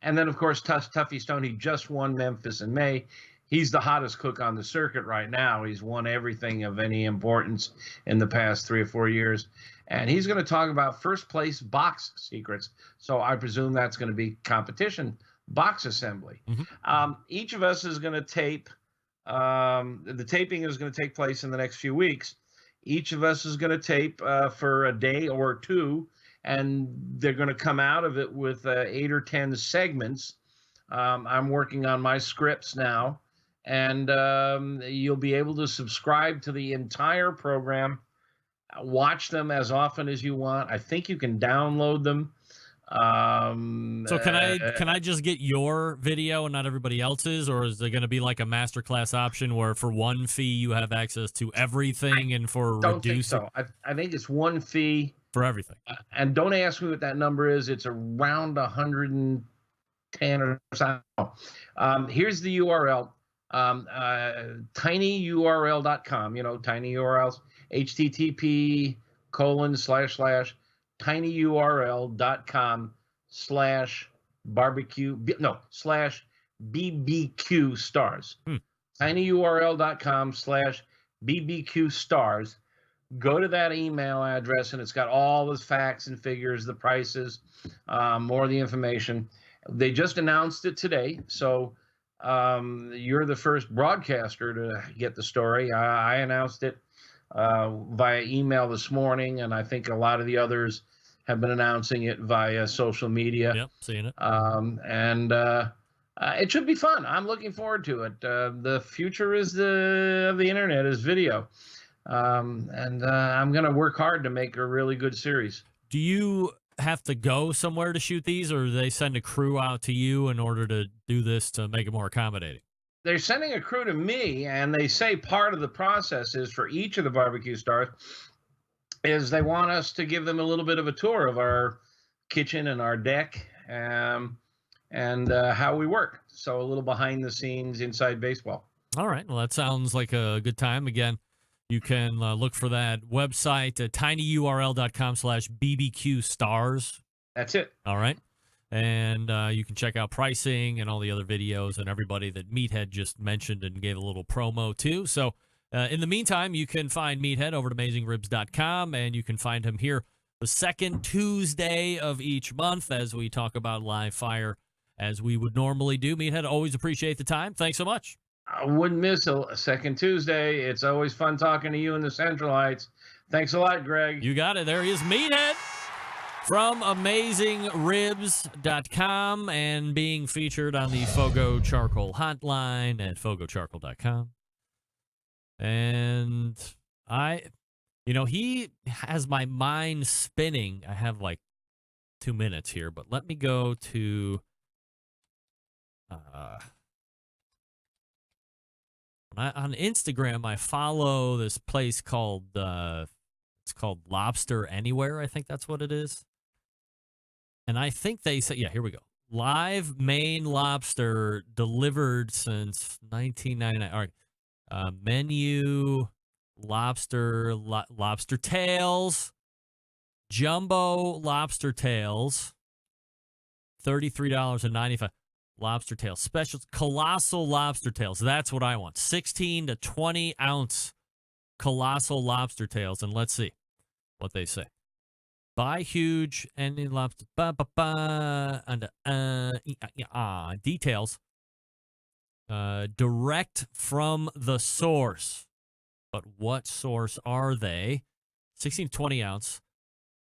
And then, of course, Tuffy Stone, he just won Memphis in May. He's the hottest cook on the circuit right now. He's won everything of any importance in the past 3 or 4 years. And he's going to talk about first place box secrets. So I presume that's going to be competition box assembly. Mm-hmm. Each of us is going to tape. The taping is going to take place in the next few weeks. Each of us is going to tape for a day or two, and they're going to come out of it with 8 or 10 segments. I'm working on my scripts now, and you'll be able to subscribe to the entire program, watch them as often as you want. I think you can download them. So can I just get your video and not everybody else's, or is there going to be like a masterclass option where for one fee you have access to everything, and for don't reduced? think so. I think it's one fee for everything. And don't ask me what that number is. It's around 110 or something. Here's the URL. tinyurl.com. You know, tiny URLs. http://tinyurl.com/BBQ stars. tinyurl.com/BBQ stars. Go to that email address, and it's got all the facts and figures, the prices, more of the information. They just announced it today, so you're the first broadcaster to get the story. I announced it via email this morning, and I think a lot of the others have been announcing it via social media. Yep, seeing it. It should be fun. I'm looking forward to it. The future of the internet is video. I'm going to work hard to make a really good series. Do you have to go somewhere to shoot these, or do they send a crew out to you in order to do this to make it more accommodating? They're sending a crew to me, and they say part of the process is for each of the barbecue stars is they want us to give them a little bit of a tour of our kitchen and our deck and how we work. So a little behind the scenes inside baseball. All right. Well, that sounds like a good time. Again, you can look for that website at tinyurl.com/BBQ stars. That's it. All right. And you can check out pricing and all the other videos and everybody that Meathead just mentioned and gave a little promo to. So in the meantime, you can find Meathead over at AmazingRibs.com, and you can find him here the second Tuesday of each month as we talk about live fire as we would normally do. Meathead, always appreciate the time. Thanks so much. I wouldn't miss a second Tuesday. It's always fun talking to you in the Central Heights. Thanks a lot, Greg. You got it. There he is, Meathead, from AmazingRibs.com and being featured on the FOGO Charcoal hotline at FOGOCharcoal.com. And he has my mind spinning. I have like 2 minutes here, but let me go to on Instagram. I follow this place called it's called Lobster Anywhere. I think that's what it is. And I think they say, yeah, here we go. Live Maine lobster delivered since 1999. All right. Menu, lobster tails, jumbo lobster tails, $33.95. Lobster tails specials, colossal lobster tails. That's what I want. 16 to 20 ounce colossal lobster tails. And let's see what they say. Buy huge and lobster. Details. Direct from the source. But what source are they? 16 to 20 ounce.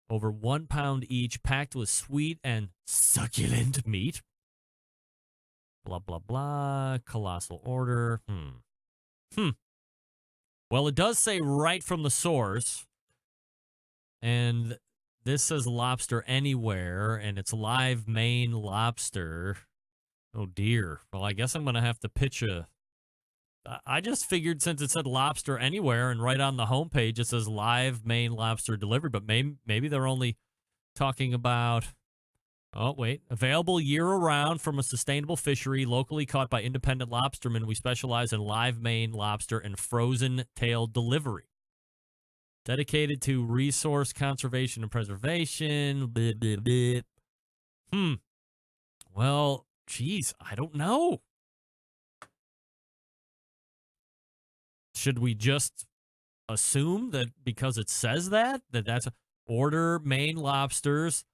Over 1 pound each, packed with sweet and succulent meat. Blah, blah, blah. Colossal order. Well, it does say right from the source. And this says Lobster Anywhere, and it's live Maine lobster. Oh, dear. Well, I guess I'm going to have to pitch I just figured since it said Lobster Anywhere, and right on the homepage it says live Maine lobster delivered, but maybe they're only talking about, available year-round from a sustainable fishery locally caught by independent lobstermen. We specialize in live Maine lobster and frozen tail delivery. Dedicated to resource conservation and preservation. Blah, blah, blah. Well, geez, I don't know. Should we just assume that because it says that's order Maine lobsters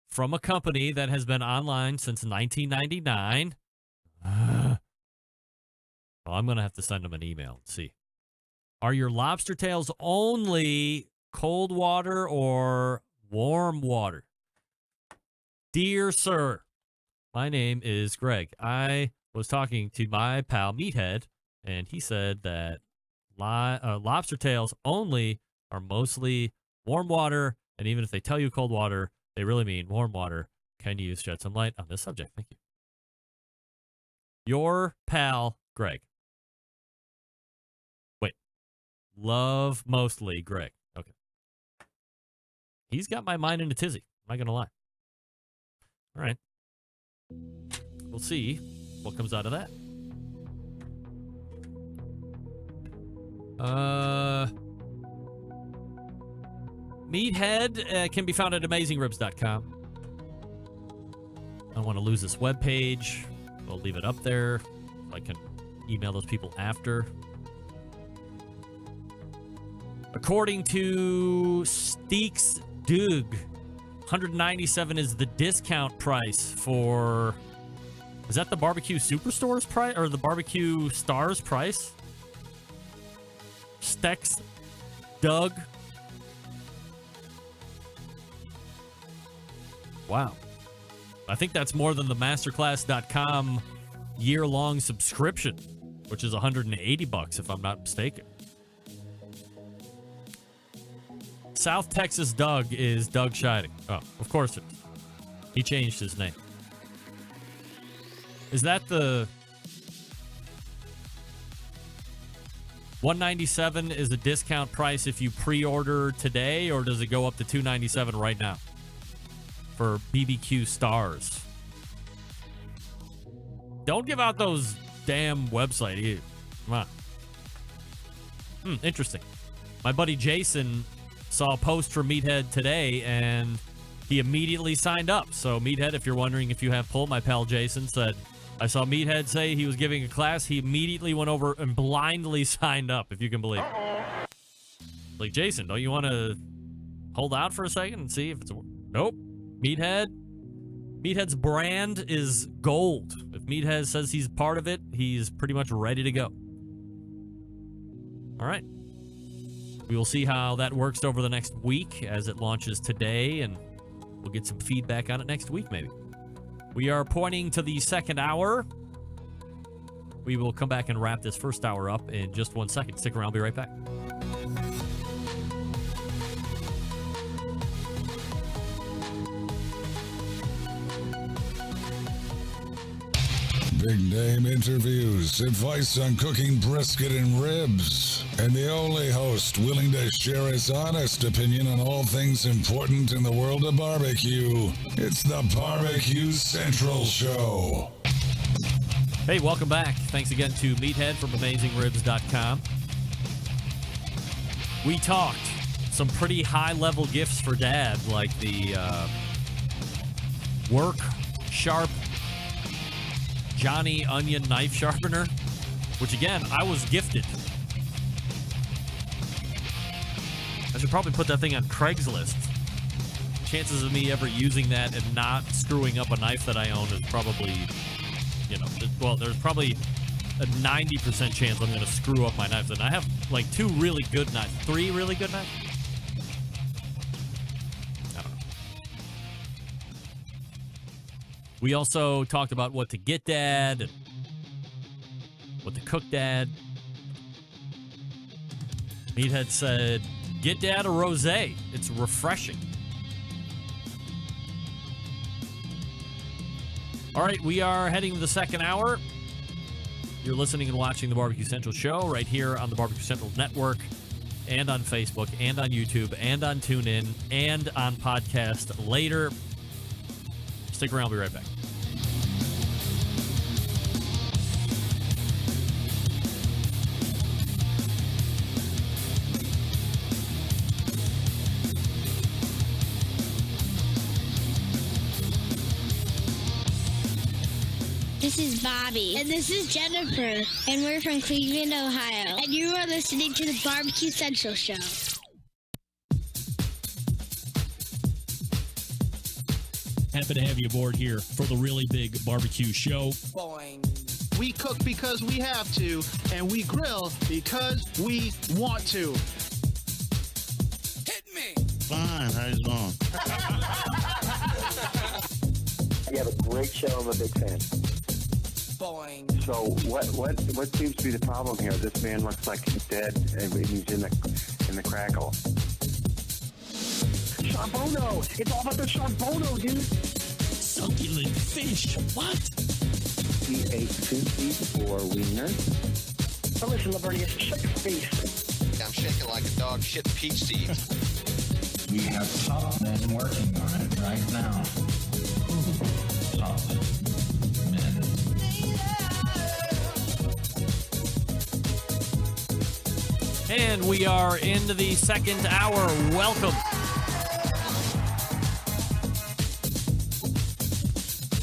from a company that has been online since 1999? Well, I'm going to have to send them an email and see. Are your lobster tails only cold water or warm water? Dear sir, my name is Greg. I was talking to my pal Meathead, and he said that lobster tails only are mostly warm water, and even if they tell you cold water, they really mean warm water. Can you shed some light on this subject? Thank you. Your pal, Greg. Wait. Love mostly Greg. Okay. He's got my mind in a tizzy. I'm not going to lie. All right. We'll see what comes out of that. Meathead can be found at AmazingRibs.com. I don't want to lose this webpage. We'll leave it up there so I can email those people after. According to Steaks Doug, $197 is the discount price for... Is that the Barbecue Superstore's price or the Barbecue Stars price? Steaks Doug. Wow. I think that's more than the masterclass.com year-long subscription, which is $180 if I'm not mistaken. South Texas Doug is Doug Scheiding. Oh, of course it is. He changed his name. Is that the... $197 is a discount price if you pre-order today, or does it go up to $297 right now for BBQ Stars? Don't give out those damn website either. Come on. Interesting. My buddy Jason saw a post from Meathead today, and he immediately signed up. So, Meathead, if you're wondering if you have pull, my pal Jason said, I saw Meathead say he was giving a class. He immediately went over and blindly signed up, if you can believe it. Like, Jason, don't you want to hold out for a second and see if it's... Nope. Meathead's brand is gold. If Meathead says he's part of it, he's pretty much ready to go. All right. We will see how that works over the next week as it launches today, and we'll get some feedback on it next week, maybe. We are pointing to the second hour. We will come back and wrap this first hour up in just 1 second. Stick around. I'll be right back. Big name interviews, advice on cooking brisket and ribs, and the only host willing to share his honest opinion on all things important in the world of barbecue. It's the Barbecue Central Show. Hey, welcome back. Thanks again to Meathead from AmazingRibs.com. We talked some pretty high-level gifts for Dad, like the Work Sharp Johnny Onion knife sharpener, which again, I was gifted. I should probably put that thing on Craigslist. Chances of me ever using that and not screwing up a knife that I own is probably, there's probably a 90% chance I'm going to screw up my knives. And I have like 3 really good knives. I don't know. We also talked about what to get Dad and what to cook Dad. Meathead said, get Dad a rosé. It's refreshing. All right, we are heading to the second hour. You're listening and watching the Barbecue Central Show right here on the Barbecue Central Network. and on Facebook and on YouTube and on TuneIn and on podcast later. Stick around. I'll be right back. This is Bobby. And this is Jennifer. And we're from Cleveland, Ohio. And you are listening to the BBQ Central Show. Happy to have you aboard here for the really big barbecue show. Boing. We cook because we have to, and we grill because we want to. Hit me. Fine, how's it going? You have a great show. I'm a big fan. Boing. So what seems to be the problem here? This man looks like he's dead, and he's in the crackle. Charbono! It's all about the charbono, dude! Succulent fish. What? He ate 2 feet for wiener. Now listen, Lavernius, shut your face. I'm shaking like a dog shit peach seeds. We have top men working on it right now. Top men. And we are into the second hour. Welcome.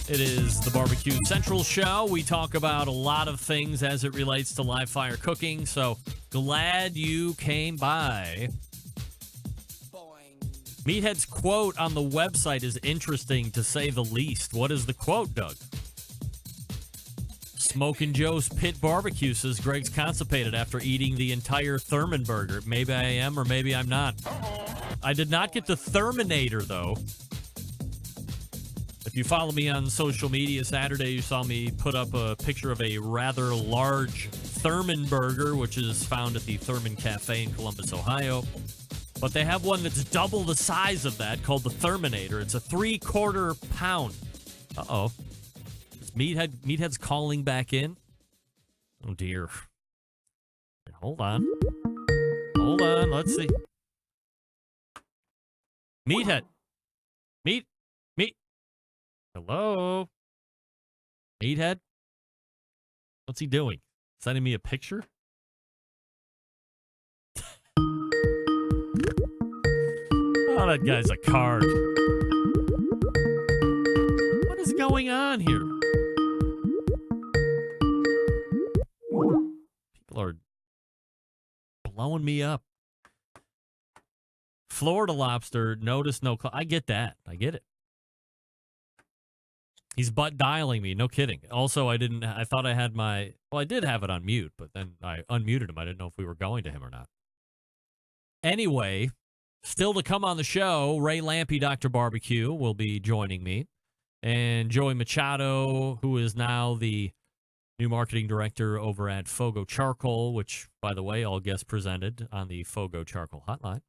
It is the Barbecue Central Show. We talk about a lot of things as it relates to live fire cooking, so glad you came by. Meathead's quote on the website is interesting, to say the least. What is the quote, Doug? Smokin' Joe's Pit Barbecue says Greg's constipated after eating the entire Thurman burger. Maybe I am or maybe I'm not. I did not get the Thurminator, though. If you follow me on social media Saturday, you saw me put up a picture of a rather large Thurman burger, which is found at the Thurman Cafe in Columbus, Ohio. But they have one that's double the size of that called the Thurminator. It's a 3/4 pound. Uh-oh. Meathead's calling back in. Oh, dear. Hold on. Hold on. Let's see. Meathead. Meat. Hello? Meathead? What's he doing? Sending me a picture? Oh, that guy's a card. What is going on here? People are blowing me up. Florida lobster, notice no... I get that. I get it. He's butt dialing me. No kidding. Also, I thought I had my... Well, I did have it on mute, but then I unmuted him. I didn't know if we were going to him or not. Anyway, still to come on the show, Ray Lampe, Dr. Barbecue, will be joining me. And Joey Machado, who is now the new marketing director over at FOGO Charcoal, which, by the way, all guests presented on the FOGO Charcoal hotline.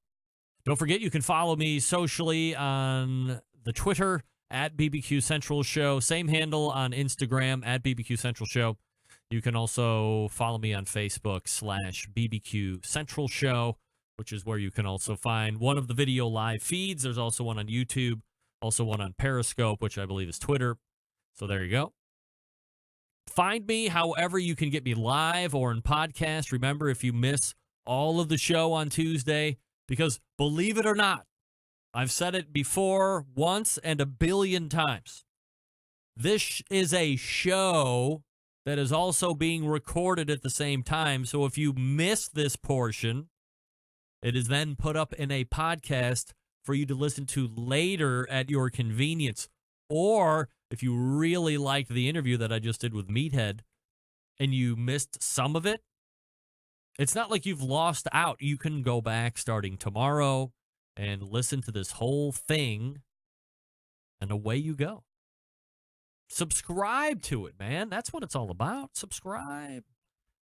Don't forget, you can follow me socially on the Twitter, at BBQ Central Show. Same handle on Instagram, at BBQ Central Show. You can also follow me on Facebook /BBQ Central Show, which is where you can also find one of the video live feeds. There's also one on YouTube, also one on Periscope, which I believe is Twitter. So there you go. Find me however you can get me live or in podcast. Remember, if you miss all of the show on Tuesday, because believe it or not, I've said it before, once and a billion times. This is a show that is also being recorded at the same time. So if you miss this portion, it is then put up in a podcast for you to listen to later at your convenience. Or if you really liked the interview that I just did with Meathead and you missed some of it, it's not like you've lost out. You can go back starting tomorrow and listen to this whole thing, and away you go. Subscribe to it, man. That's what it's all about. Subscribe.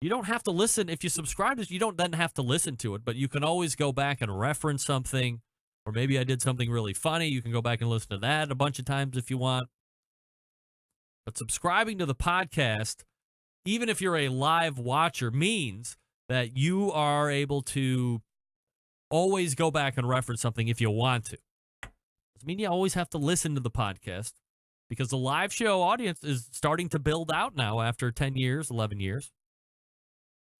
You don't have to listen. If you subscribe, you don't then have to listen to it, but you can always go back and reference something, or maybe I did something really funny. You can go back and listen to that a bunch of times if you want. But subscribing to the podcast, even if you're a live watcher, means that you are able to always go back and reference something if you want to. Doesn't mean you always have to listen to the podcast, because the live show audience is starting to build out now after 10 years, 11 years.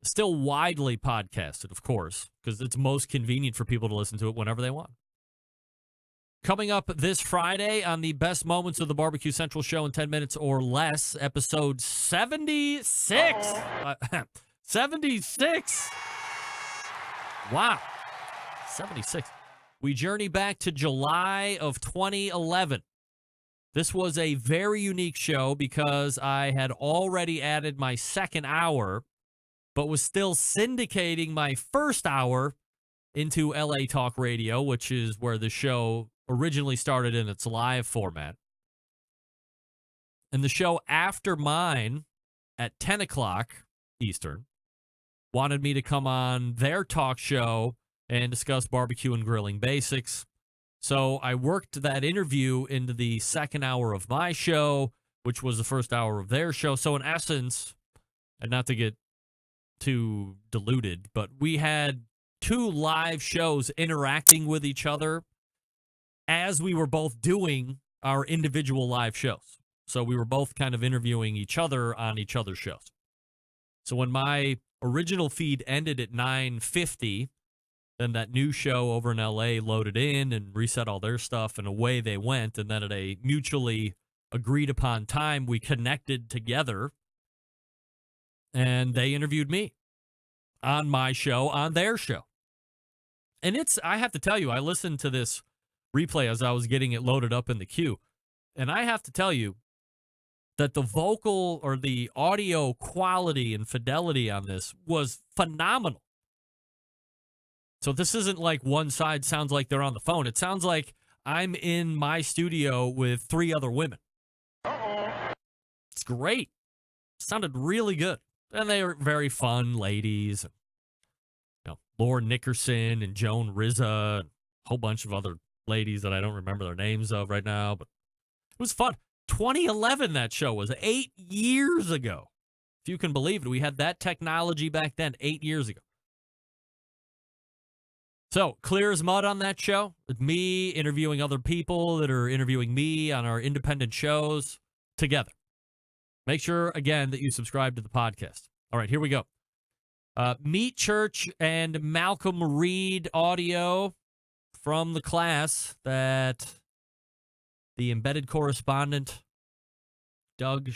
Still widely podcasted, of course, because it's most convenient for people to listen to it whenever they want. Coming up this Friday on the best moments of the Barbecue Central show in 10 minutes or less, episode 76. 76. Wow. 76. We journey back to July of 2011. This was a very unique show because I had already added my second hour, but was still syndicating my first hour into LA Talk Radio, which is where the show originally started in its live format. And the show after mine at 10 o'clock Eastern wanted me to come on their talk show and discuss barbecue and grilling basics. So I worked that interview into the second hour of my show, which was the first hour of their show. So in essence, and not to get too diluted, but we had two live shows interacting with each other as we were both doing our individual live shows. So we were both kind of interviewing each other on each other's shows. So when my original feed ended at 9:50, then that new show over in LA loaded in and reset all their stuff, and away they went. And then at a mutually agreed upon time, we connected together, and they interviewed me on my show, on their show. And I have to tell you, I listened to this replay as I was getting it loaded up in the queue, and I have to tell you that the vocal or the audio quality and fidelity on this was phenomenal. So this isn't like one side sounds like they're on the phone. It sounds like I'm in my studio with three other women. It's great. It sounded really good. And they were very fun ladies. You know, Lauren Nickerson and Joan Rizza, and a whole bunch of other ladies that I don't remember their names of right now, but it was fun. 2011, that show was 8 years ago. If you can believe it, we had that technology back then 8 years ago. So, clear as mud on that show, with me interviewing other people that are interviewing me on our independent shows together. Make sure, again, that you subscribe to the podcast. All right, here we go. Meat Church and Malcolm Reed audio from the class that the embedded correspondent David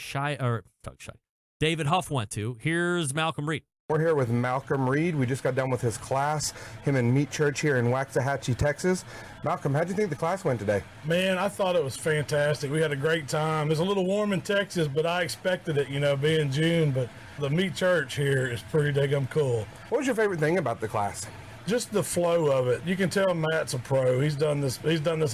Huff went to. Here's Malcolm Reed. We're here with Malcolm Reed. We just got done with his class, him and Meat Church here in Waxahachie, Texas. Malcolm, how'd you think the class went today? Man, I thought it was fantastic. We had a great time. It's a little warm in Texas, but I expected it, being June. But the Meat Church here is pretty daggum cool. What was your favorite thing about the class? Just the flow of it. You can tell Matt's a pro. He's done this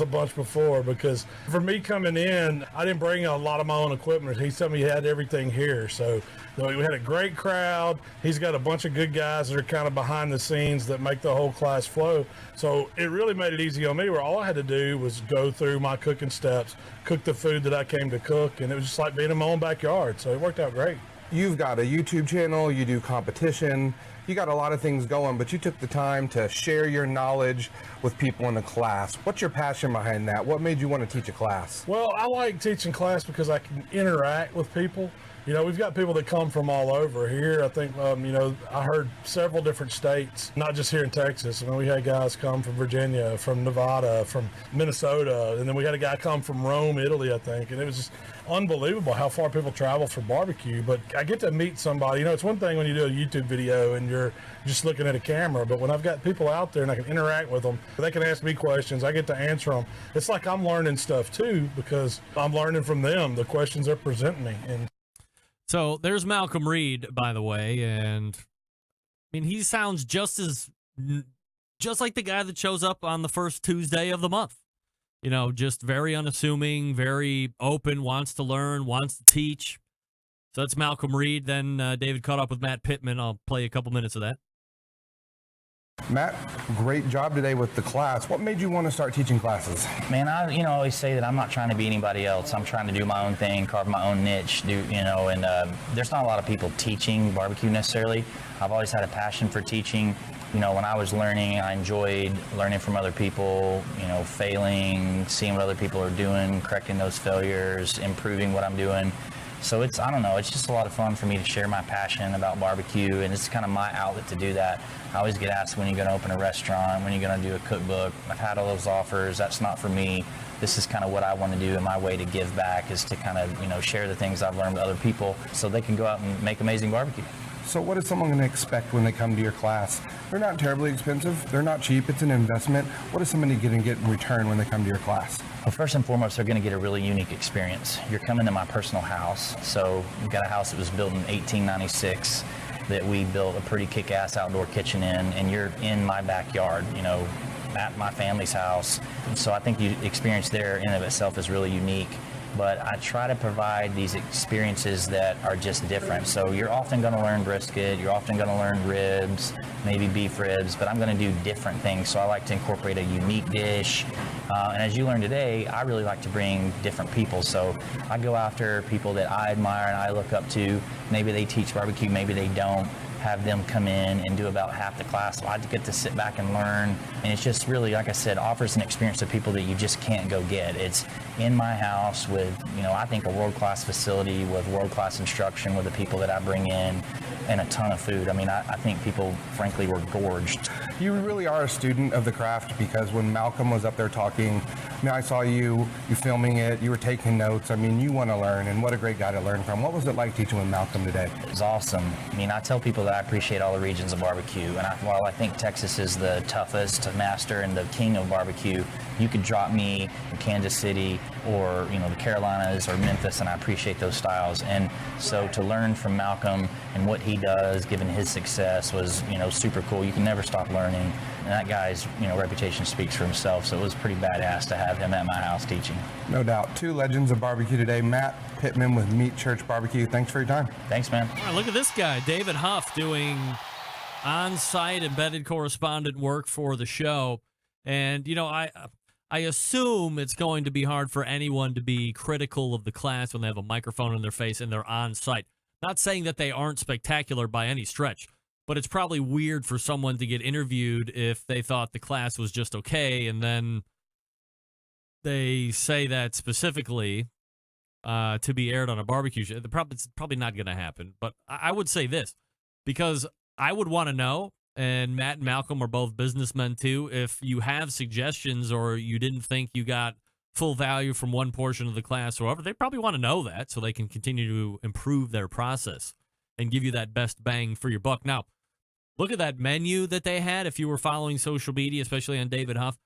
a bunch before, because for me coming in, I didn't bring a lot of my own equipment. He told me he had everything here. So we had a great crowd. He's got a bunch of good guys that are kind of behind the scenes that make the whole class flow. So it really made it easy on me, where all I had to do was go through my cooking steps, cook the food that I came to cook, and it was just like being in my own backyard. So it worked out great. You've got a YouTube channel, you do competition, you got a lot of things going, but you took the time to share your knowledge with people in the class. What's your passion behind that? What made you want to teach a class? Well, I like teaching class because I can interact with people. We've got people that come from all over here. I think, I heard several different states, not just here in Texas. We had guys come from Virginia, from Nevada, from Minnesota, and then we had a guy come from Rome, Italy, I think. And it was just unbelievable how far people travel for barbecue. But I get to meet somebody. It's one thing when you do a YouTube video and you're just looking at a camera, but when I've got people out there and I can interact with them, they can ask me questions, I get to answer them. It's like I'm learning stuff too, because I'm learning from them, the questions they're presenting me. And so there's Malcolm Reed, by the way, and he sounds just like the guy that shows up on the first Tuesday of the month. Just very unassuming, very open, wants to learn, wants to teach. So that's Malcolm Reed. Then David caught up with Matt Pittman. I'll play a couple minutes of that. Matt, great job today with the class. What made you want to start teaching classes? Man, I always say that I'm not trying to be anybody else. I'm trying to do my own thing, carve my own niche, and there's not a lot of people teaching barbecue necessarily. I've always had a passion for teaching. You know, when I was learning, I enjoyed learning from other people, you know, failing, seeing what other people are doing, correcting those failures, improving what I'm doing. So it's, I don't know, it's just a lot of fun for me to share my passion about barbecue, and it's kind of my outlet to do that. I always get asked, when are you going to open a restaurant, when are you going to do a cookbook? I've had all those offers. That's not for me. This is kind of what I want to do, and my way to give back is to kind of, you know, share the things I've learned with other people so they can go out and make amazing barbecue. So what is someone going to expect when they come to your class? They're not terribly expensive. They're not cheap. It's an investment. What is somebody going to get in return when they come to your class? Well, first and foremost, they're going to get a really unique experience. You're coming to my personal house. So we've got a house that was built in 1896 that we built a pretty kick-ass outdoor kitchen in, and you're in my backyard, you know, at my family's house. So I think the experience there in and of itself is really unique. But I try to provide these experiences that are just different. So you're often going to learn brisket, you're often going to learn ribs, maybe beef ribs, but I'm going to do different things. So I like to incorporate a unique dish. And as you learned today, I really like to bring different people. So I go after people that I admire and I look up to. Maybe they teach barbecue, maybe they don't. Have them come in and do about half the class. So I get to sit back and learn, and it's just really, like I said, offers an experience to people that you just can't go get. It's in my house with, you know, I think a world-class facility with world-class instruction with the people that I bring in, and a ton of food. I mean, I think people, frankly, were gorged. You really are a student of the craft, because when Malcolm was up there talking, I mean, I saw you filming it, you were taking notes. I mean, you want to learn, and what a great guy to learn from. What was it like teaching with Malcolm today? It was awesome. I mean, I tell people that I appreciate all the regions of barbecue, and while I think Texas is the toughest to master and the king of barbecue, you could drop me in Kansas City or, you know, the Carolinas or Memphis, and I appreciate those styles. And so to learn from Malcolm and what he does, given his success, was, you know, super cool. You can never stop learning, and that guy's, you know, reputation speaks for himself. So it was pretty badass to have him at my house teaching. No doubt. Two legends of barbecue today. Matt Pittman with Meat Church Barbecue. Thanks for your time. Thanks, man. All right, look at this guy, David Huff, doing on-site embedded correspondent work for the show. And, you know, I assume it's going to be hard for anyone to be critical of the class when they have a microphone in their face and they're on site. Not saying that they aren't spectacular by any stretch, but it's probably weird for someone to get interviewed if they thought the class was just okay, and then they say that specifically to be aired on a barbecue show. It's probably not going to happen, but I would say this, because I would want to know, and Matt and Malcolm are both businessmen too, if you have suggestions or you didn't think you got full value from one portion of the class or whatever, they probably want to know that so they can continue to improve their process and give you that best bang for your buck. Now, look at that menu that they had. If you were following social media, especially on David Huff,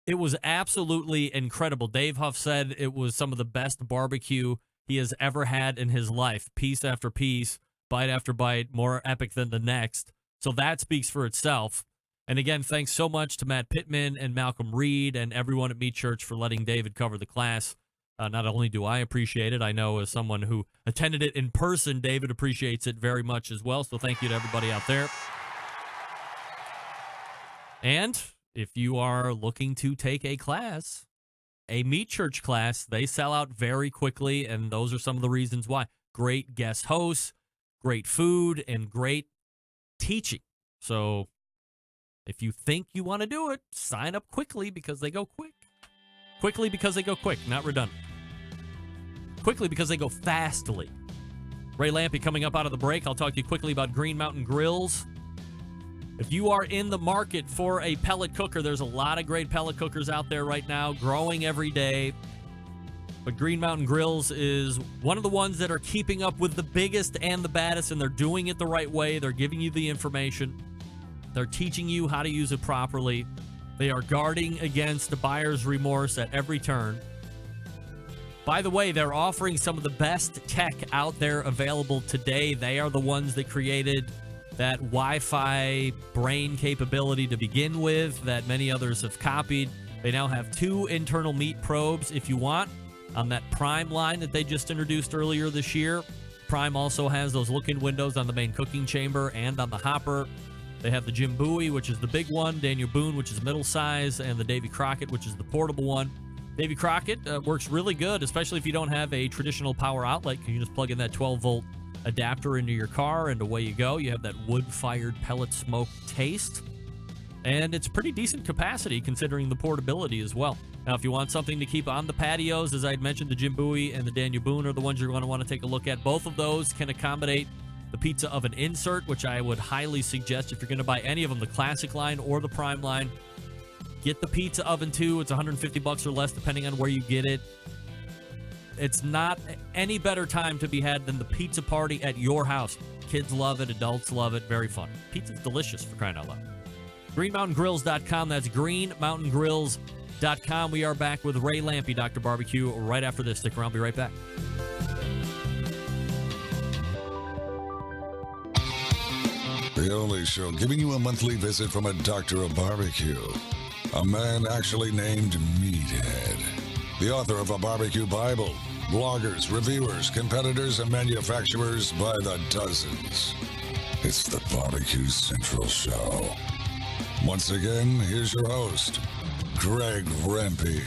it was absolutely incredible. Dave Huff said it was some of the best barbecue he has ever had in his life. Piece after piece, bite after bite, more epic than the next. So that speaks for itself. And again, thanks so much to Matt Pittman and Malcolm Reed and everyone at Meat Church for letting David cover the class. Not only do I appreciate it, I know as someone who attended it in person, David appreciates it very much as well. So thank you to everybody out there. And if you are looking to take a class, a Meat Church class, they sell out very quickly, and those are some of the reasons why. Great guest hosts, great food, and great teaching. So if you think you want to do it, sign up quickly because they go quick. Quickly because they go quick, not redundant. Quickly because they go fastly. Ray Lampe coming up out of the break. I'll talk to you quickly about Green Mountain Grills. If you are in the market for a pellet cooker, there's a lot of great pellet cookers out there right now, growing every day. But Green Mountain Grills is one of the ones that are keeping up with the biggest and the baddest, and they're doing it the right way. They're giving you the information. They're teaching you how to use it properly. They are guarding against the buyer's remorse at every turn. By the way, they're offering some of the best tech out there available today. They are the ones that created that Wi-Fi brain capability to begin with that many others have copied. They now have 2 internal meat probes if you want on that Prime line that they just introduced earlier this year. Prime also has those look-in windows on the main cooking chamber and on the hopper. They have the Jim Bowie, which is the big one, Daniel Boone, which is middle size, and the Davy Crockett, which is the portable one. Davy Crockett works really good, especially if you don't have a traditional power outlet. You can just plug in that 12-volt adapter into your car, and away you go. You have that wood-fired pellet smoke taste. And it's pretty decent capacity considering the portability as well. Now, if you want something to keep on the patios, as I had mentioned, the Jim Bowie and the Daniel Boone are the ones you're going to want to take a look at. Both of those can accommodate the pizza oven insert, which I would highly suggest if you're going to buy any of them, the classic line or the prime line. Get the pizza oven too. It's $150 or less depending on where you get it. It's not any better time to be had than the pizza party at your house. Kids love it. Adults love it. Very fun. Pizza's delicious, for crying out loud. GreenMountainGrills.com. That's GreenMountainGrills.com. We are back with Ray Lampe, Dr. Barbecue, right after this. Stick around. I'll be right back. The only show giving you a monthly visit from a doctor of barbecue. A man actually named Meathead. The author of a barbecue Bible. Bloggers, reviewers, competitors, and manufacturers by the dozens. It's the Barbecue Central Show. Once again, here's your host, Greg Rempe.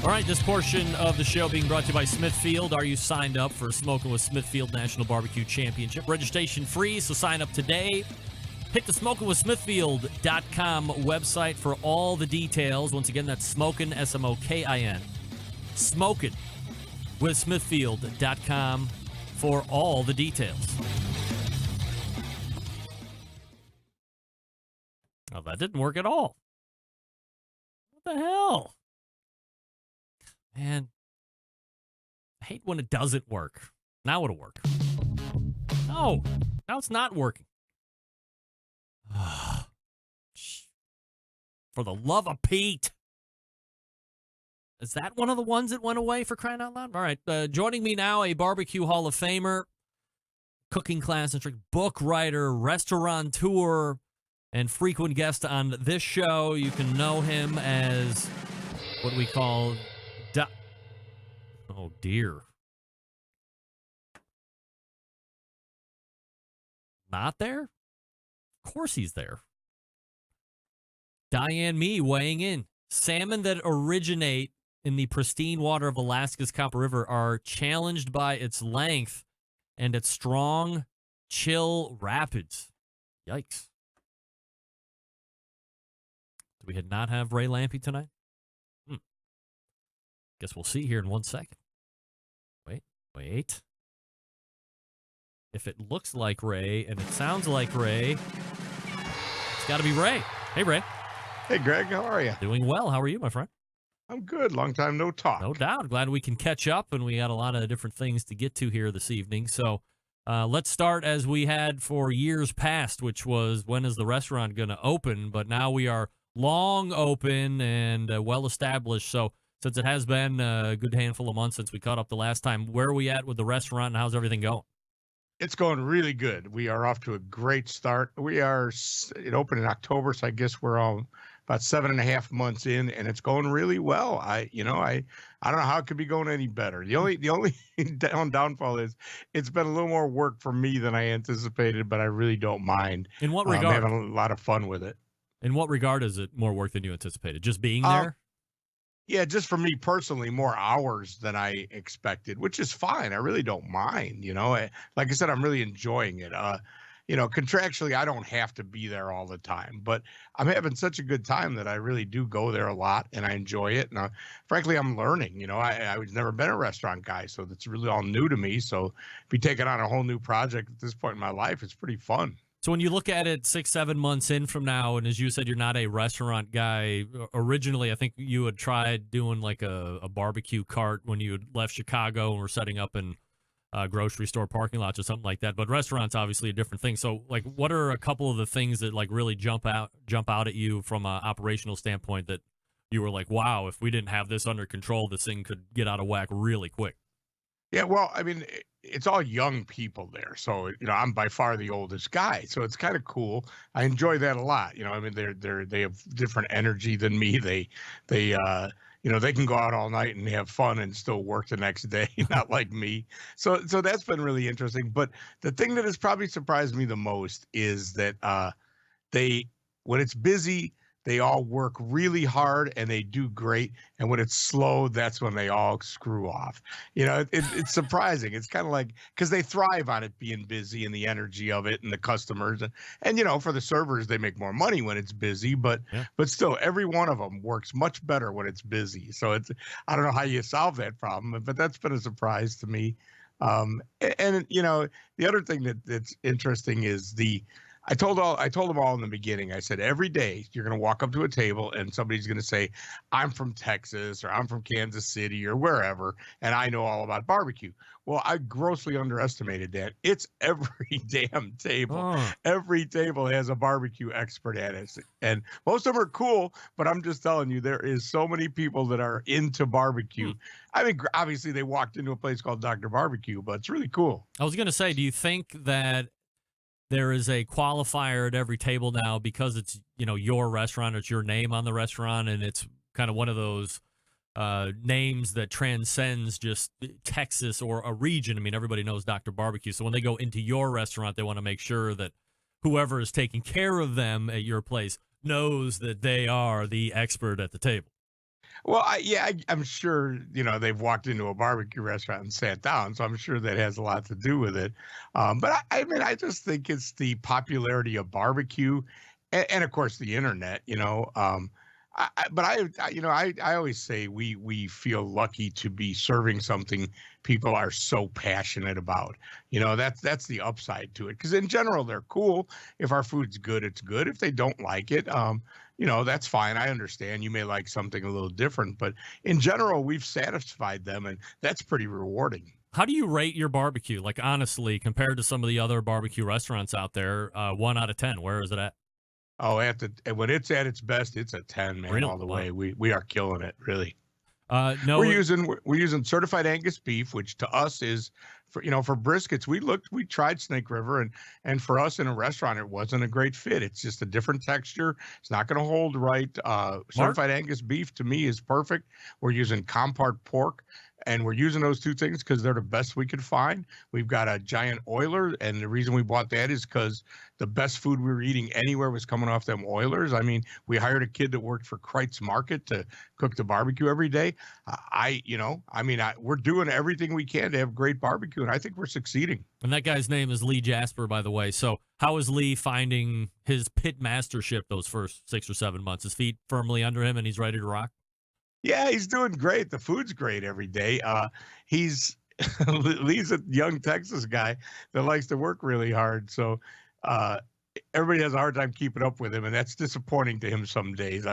All right, this portion of the show being brought to you by Smithfield. Are you signed up for Smoking with Smithfield National Barbecue Championship? Registration free, so sign up today. Hit the SmokingWithSmithfield.com website for all the details. Once again, that's Smokin', S-M-O-K-I-N. SmokingWithSmithfield.com for all the details. Oh, that didn't work at all. What the hell? Man, I hate when it doesn't work. Now it'll work. No, now it's not working. For the love of Pete. Is that one of the ones that went away, for crying out loud? All right, joining me now, a Barbecue Hall of Famer, cooking class instructor, book writer, restaurateur, and frequent guest on this show. You can know him as what we call... Oh, dear. Not there? Of course he's there. Diane Mee weighing in. Salmon that originate in the pristine water of Alaska's Copper River are challenged by its length and its strong, chill rapids. Yikes. Do we not have Ray Lampe tonight? Guess we'll see here in 1 second. Wait. If it looks like Ray and it sounds like Ray, it's got to be Ray. Hey, Ray. Hey, Greg. How are you? Doing well. How are you, my friend? I'm good. Long time no talk. No doubt. Glad we can catch up, and we got a lot of different things to get to here this evening. So let's start as we had for years past, which was when is the restaurant going to open? But now we are long open and well-established. So since it has been a good handful of months since we caught up the last time, where are we at with the restaurant and how's everything going? It's going really good. We are off to a great start. It opened in October, so I guess we're all about 7.5 months in, and it's going really well. I don't know how it could be going any better. The only downfall is it's been a little more work for me than I anticipated, but I really don't mind. In what regard? I'm having a lot of fun with it. In what regard is it more work than you anticipated? Just being there? Yeah, just for me personally, more hours than I expected, which is fine. I really don't mind. Like I said, I'm really enjoying it. Contractually, I don't have to be there all the time, but I'm having such a good time that I really do go there a lot and I enjoy it. And frankly, I'm learning. I was never been a restaurant guy, so that's really all new to me. So be taking on a whole new project at this point in my life, it's pretty fun. So when you look at it 6-7 months in from now, and as you said, you're not a restaurant guy. Originally, I think you had tried doing like a barbecue cart when you had left Chicago and were setting up in grocery store parking lots or something like that. But restaurants, obviously, a different thing. So, like, what are a couple of the things that like really jump out at you from an operational standpoint that you were like, wow, if we didn't have this under control, this thing could get out of whack really quick? Yeah, well, I mean, it's all young people there. So, I'm by far the oldest guy. So it's kind of cool. I enjoy that a lot. I mean, they have different energy than me. They can go out all night and have fun and still work the next day, not like me. So that's been really interesting. But the thing that has probably surprised me the most is that when it's busy, they all work really hard and they do great. And when it's slow, that's when they all screw off. It's surprising. It's kind of like, because they thrive on it being busy and the energy of it and the customers. And for the servers, they make more money when it's busy, but still, every one of them works much better when it's busy. So I don't know how you solve that problem, but that's been a surprise to me. And the other thing that's interesting is I told them all in the beginning. I said, every day you're going to walk up to a table and somebody's going to say, I'm from Texas or I'm from Kansas City or wherever, and I know all about barbecue. Well, I grossly underestimated that. It's every damn table. Oh. Every table has a barbecue expert at it. And most of them are cool, but I'm just telling you, there is so many people that are into barbecue. I mean, obviously they walked into a place called Dr. Barbecue, but it's really cool. I was going to say, do you think that there is a qualifier at every table now because it's, your restaurant, it's your name on the restaurant, and it's kind of one of those names that transcends just Texas or a region? I mean, everybody knows Dr. Barbecue. So when they go into your restaurant, they want to make sure that whoever is taking care of them at your place knows that they are the expert at the table. Well, I'm sure, they've walked into a barbecue restaurant and sat down, so I'm sure that has a lot to do with it. But I just think it's the popularity of barbecue and of course, the internet, but I always say we feel lucky to be serving something people are so passionate about. That's the upside to it. Because in general, they're cool. If our food's good, it's good. If they don't like it, that's fine. I understand you may like something a little different, but in general, we've satisfied them, and that's pretty rewarding. How do you rate your barbecue? Like, honestly, compared to some of the other barbecue restaurants out there, 1 out of 10, where is it at? Oh, when it's at its best, it's a 10, man, Really? all the way. We are killing it, really. No, we're using certified Angus beef, which to us is for briskets. We tried Snake River, and for us in a restaurant, it wasn't a great fit. It's just a different texture. It's not going to hold right. Certified Angus beef to me is perfect. We're using Compart pork, and we're using those two things because they're the best we could find. We've got a giant oiler, and the reason we bought that is because the best food we were eating anywhere was coming off them oilers. I mean, we hired a kid that worked for Kreitz Market to cook the barbecue every day. We're doing everything we can to have great barbecue, and I think we're succeeding. And that guy's name is Lee Jasper, by the way. So how is Lee finding his pit mastership those first 6 or 7 months? His feet firmly under him, and he's ready to rock? Yeah, he's doing great. The food's great every day. Lee's a young Texas guy that likes to work really hard. So everybody has a hard time keeping up with him, and that's disappointing to him some days.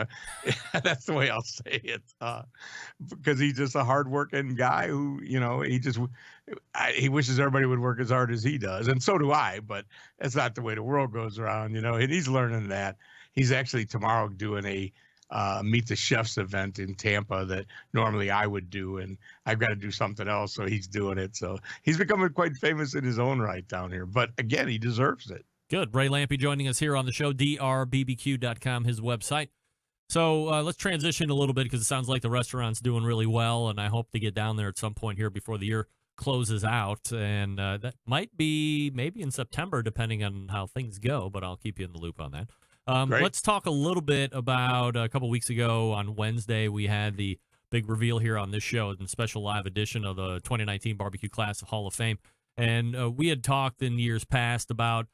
That's the way I'll say it, because he's just a hardworking guy who, he wishes everybody would work as hard as he does, and so do I. But that's not the way the world goes around, and he's learning that. He's actually tomorrow doing a Meet the Chefs event in Tampa that normally I would do, and I've got to do something else, so he's doing it. So he's becoming quite famous in his own right down here. But again, he deserves it. Good. Ray Lampe joining us here on the show, dr.bbq.com, his website. So let's transition a little bit because it sounds like the restaurant's doing really well, and I hope to get down there at some point here before the year closes out. And that might be maybe in September, depending on how things go, but I'll keep you in the loop on that. Let's talk a little bit about a couple weeks ago on Wednesday, we had the big reveal here on this show, a special live edition of the 2019 BBQ Class Hall of Fame. And we had talked in years past about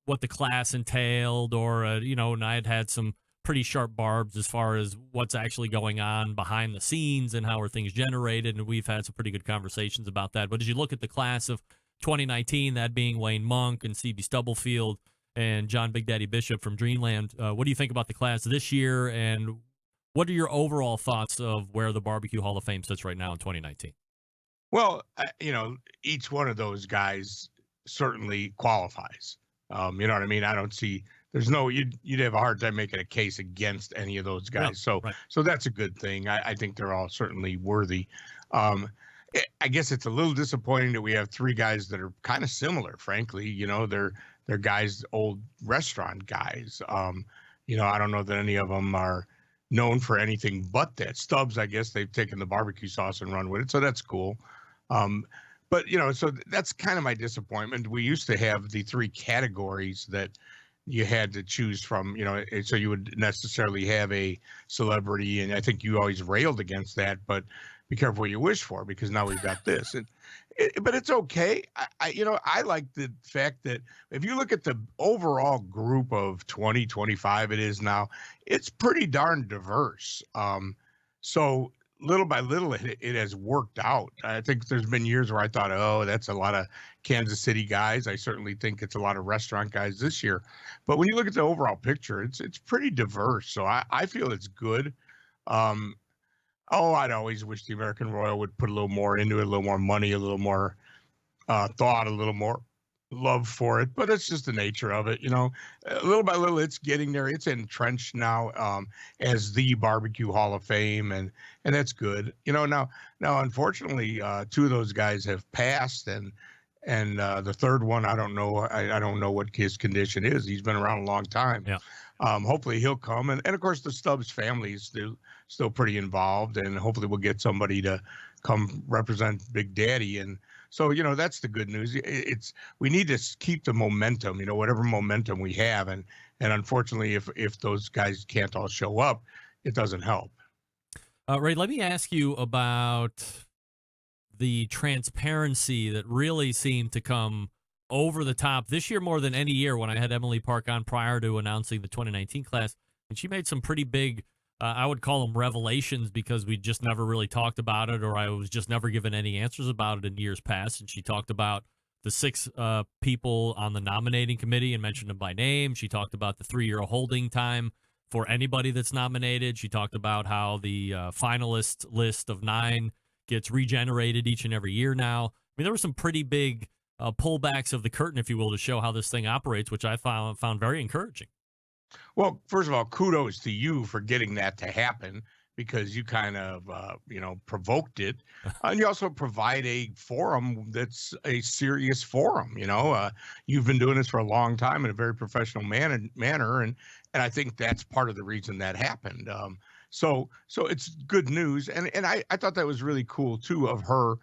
what the class entailed, or, and I had some pretty sharp barbs as far as what's actually going on behind the scenes and how are things generated. And we've had some pretty good conversations about that. But as you look at the class of 2019, that being Wayne Monk and C.B. Stubblefield and John Big Daddy Bishop from Dreamland, what do you think about the class this year, and what are your overall thoughts of where the BBQ Hall of Fame sits right now in 2019? Well, each one of those guys certainly qualifies. You know what I mean? I don't see you'd have a hard time making a case against any of those guys. No, right. So that's a good thing. I think they're all certainly worthy. I guess it's a little disappointing that we have three guys that are kind of similar, frankly. They're guys, old restaurant guys. I don't know that any of them are known for anything but that. Stubbs, I guess they've taken the barbecue sauce and run with it, so that's cool. But so that's kind of my disappointment. We used to have the three categories that you had to choose from, so you would necessarily have a celebrity. And I think you always railed against that, but be careful what you wish for, because now we've got this. But it's okay. I like the fact that if you look at the overall group of 25 it is now, it's pretty darn diverse. So little by little, it has worked out. I think there's been years where I thought, oh, that's a lot of Kansas City guys. I certainly think it's a lot of restaurant guys this year. But when you look at the overall picture, it's pretty diverse. So I feel it's good. I'd always wish the American Royal would put a little more into it, a little more money, a little more thought, a little more love for it. But it's just the nature of it, little by little, it's getting there. It's entrenched now as the BBQ Hall of Fame, and that's good. Now unfortunately, two of those guys have passed, and the third one, I don't know. I don't know what his condition is. He's been around a long time. Yeah. Hopefully he'll come, and of course the Stubbs family is still pretty involved, and hopefully we'll get somebody to come represent Big Daddy. And so that's the good news. We need to keep the momentum, whatever momentum we have, and unfortunately if those guys can't all show up, it doesn't help. Ray, let me ask you about the transparency that really seemed to come over the top this year more than any year. When I had Emily Park on prior to announcing the 2019 class, and she made some pretty big, I would call them revelations, because we just never really talked about it, or I was just never given any answers about it in years past. And she talked about the 6 people on the nominating committee and mentioned them by name. She talked about the 3-year holding time for anybody that's nominated. She talked about how the finalist list of 9 gets regenerated each and every year now. I mean, there were some pretty big pullbacks of the curtain, if you will, to show how this thing operates, which I found very encouraging. Well, first of all, kudos to you for getting that to happen, because you kind of, provoked it. And you also provide a forum that's a serious forum. You've been doing this for a long time in a very professional manner. And I think that's part of the reason that happened. So it's good news. And I thought that was really cool too of her.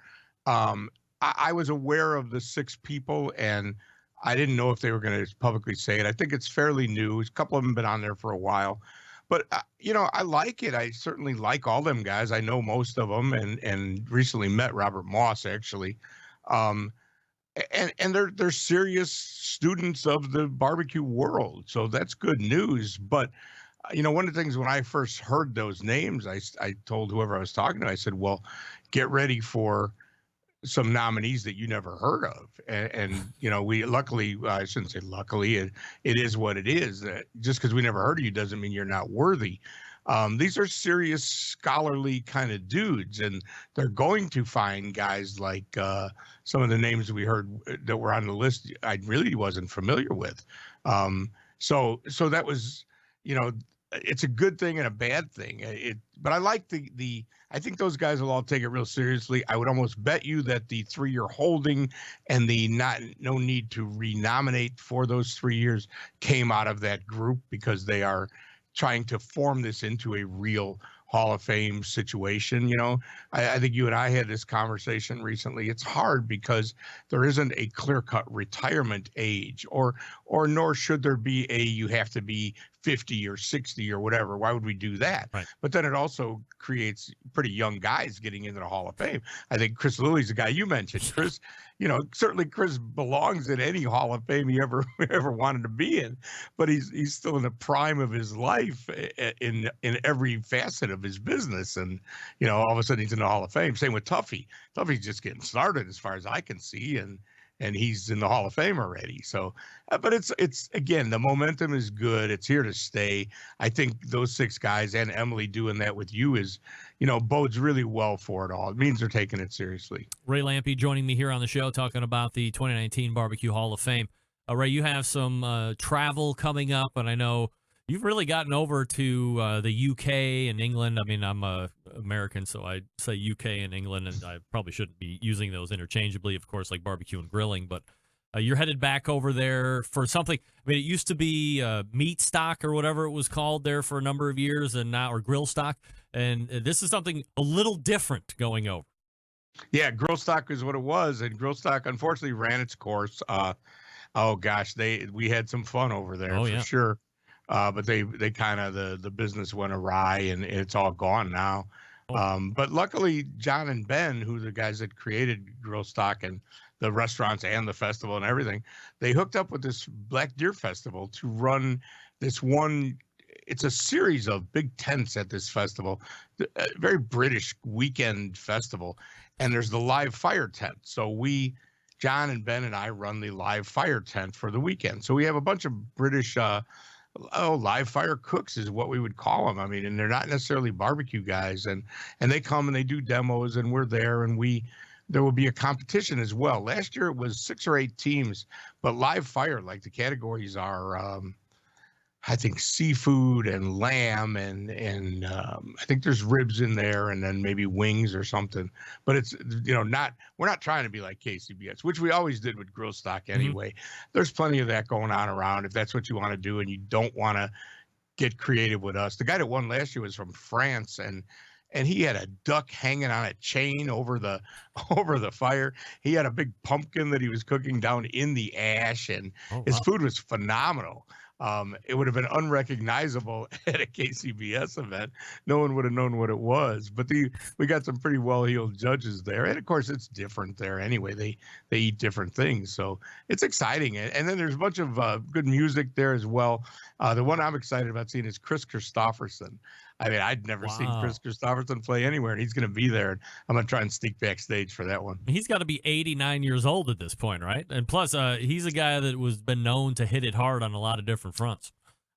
I was aware of the 6 people, and I didn't know if they were going to publicly say it. I think it's fairly new. A couple of them have been on there for a while, but I like it. I certainly like all them guys. I know most of them, and recently met Robert Moss actually. And they're serious students of the barbecue world. So that's good news. But one of the things when I first heard those names, I told whoever I was talking to, I said, well, get ready for some nominees that you never heard of. And we luckily, I shouldn't say luckily, it is what it is. Just because we never heard of you doesn't mean you're not worthy. These are serious scholarly kind of dudes, and they're going to find guys like some of the names we heard that were on the list I really wasn't familiar with. So that was, it's a good thing and a bad thing. But I like I think those guys will all take it real seriously. I would almost bet you that the 3-year holding and the no need to renominate for those 3 years came out of that group, because they are trying to form this into a real Hall of Fame situation. I think you and I had this conversation recently. It's hard because there isn't a clear-cut retirement age, or nor should there be you have to be 50 or 60 or whatever. Why would we do that? Right. But then it also creates pretty young guys getting into the Hall of Fame. I think Chris Lilly's the guy you mentioned. Chris, certainly Chris belongs in any Hall of Fame he ever wanted to be in, but he's still in the prime of his life in every facet of his business. And, all of a sudden he's in the Hall of Fame. Same with Tuffy. Tuffy's just getting started as far as I can see. And he's in the Hall of Fame already. So, but it's again, the momentum is good. It's here to stay. I think those 6 guys and Emily doing that with you is, bodes really well for it all. It means they're taking it seriously. Ray Lampe joining me here on the show, talking about the 2019 BBQ Hall of Fame. Ray, you have some travel coming up, and I know you've really gotten over to the UK and England. I mean, I'm American, so I say UK and England, and I probably shouldn't be using those interchangeably, of course, like barbecue and grilling. But you're headed back over there for something. I mean, it used to be meat stock or whatever it was called there for a number of years, and now, or grill stock. And this is something a little different going over. Yeah, grill stock is what it was, and grill stock unfortunately ran its course. Oh gosh, we had some fun over there for sure. But they kind of the business went awry and it's all gone now. But luckily, John and Ben, who are the guys that created Grill Stock and the restaurants and the festival and everything, they hooked up with this Black Deer Festival to run this one. It's a series of big tents at this festival, a very British weekend festival, and there's the live fire tent. So John and Ben and I run the live fire tent for the weekend. So we have a bunch of British, live fire cooks is what we would call them. I mean, and they're not necessarily barbecue guys, and they come and they do demos, and we're there, and there will be a competition as well. Last year it was 6 or 8 teams, but live fire, like the categories are, I think seafood and lamb and I think there's ribs in there and then maybe wings or something. But it's, we're not trying to be like KCBS, which we always did with Grill Stock anyway. There's plenty of that going on around if that's what you want to do and you don't want to get creative with us. The guy that won last year was from France and he had a duck hanging on a chain over the fire. He had a big pumpkin that he was cooking down in the ash and his food was phenomenal. It would have been unrecognizable at a KCBS event. No one would have known what it was. But we got some pretty well-heeled judges there, and of course it's different there anyway. They eat different things, so it's exciting. And then there's a bunch of good music there as well. The one I'm excited about seeing is Chris Christopherson. I mean, I'd never seen Chris Christopherson play anywhere, and he's going to be there. And I'm going to try and sneak backstage for that one. He's got to be 89 years old at this point, right? And plus, he's a guy that was been known to hit it hard on a lot of different fronts.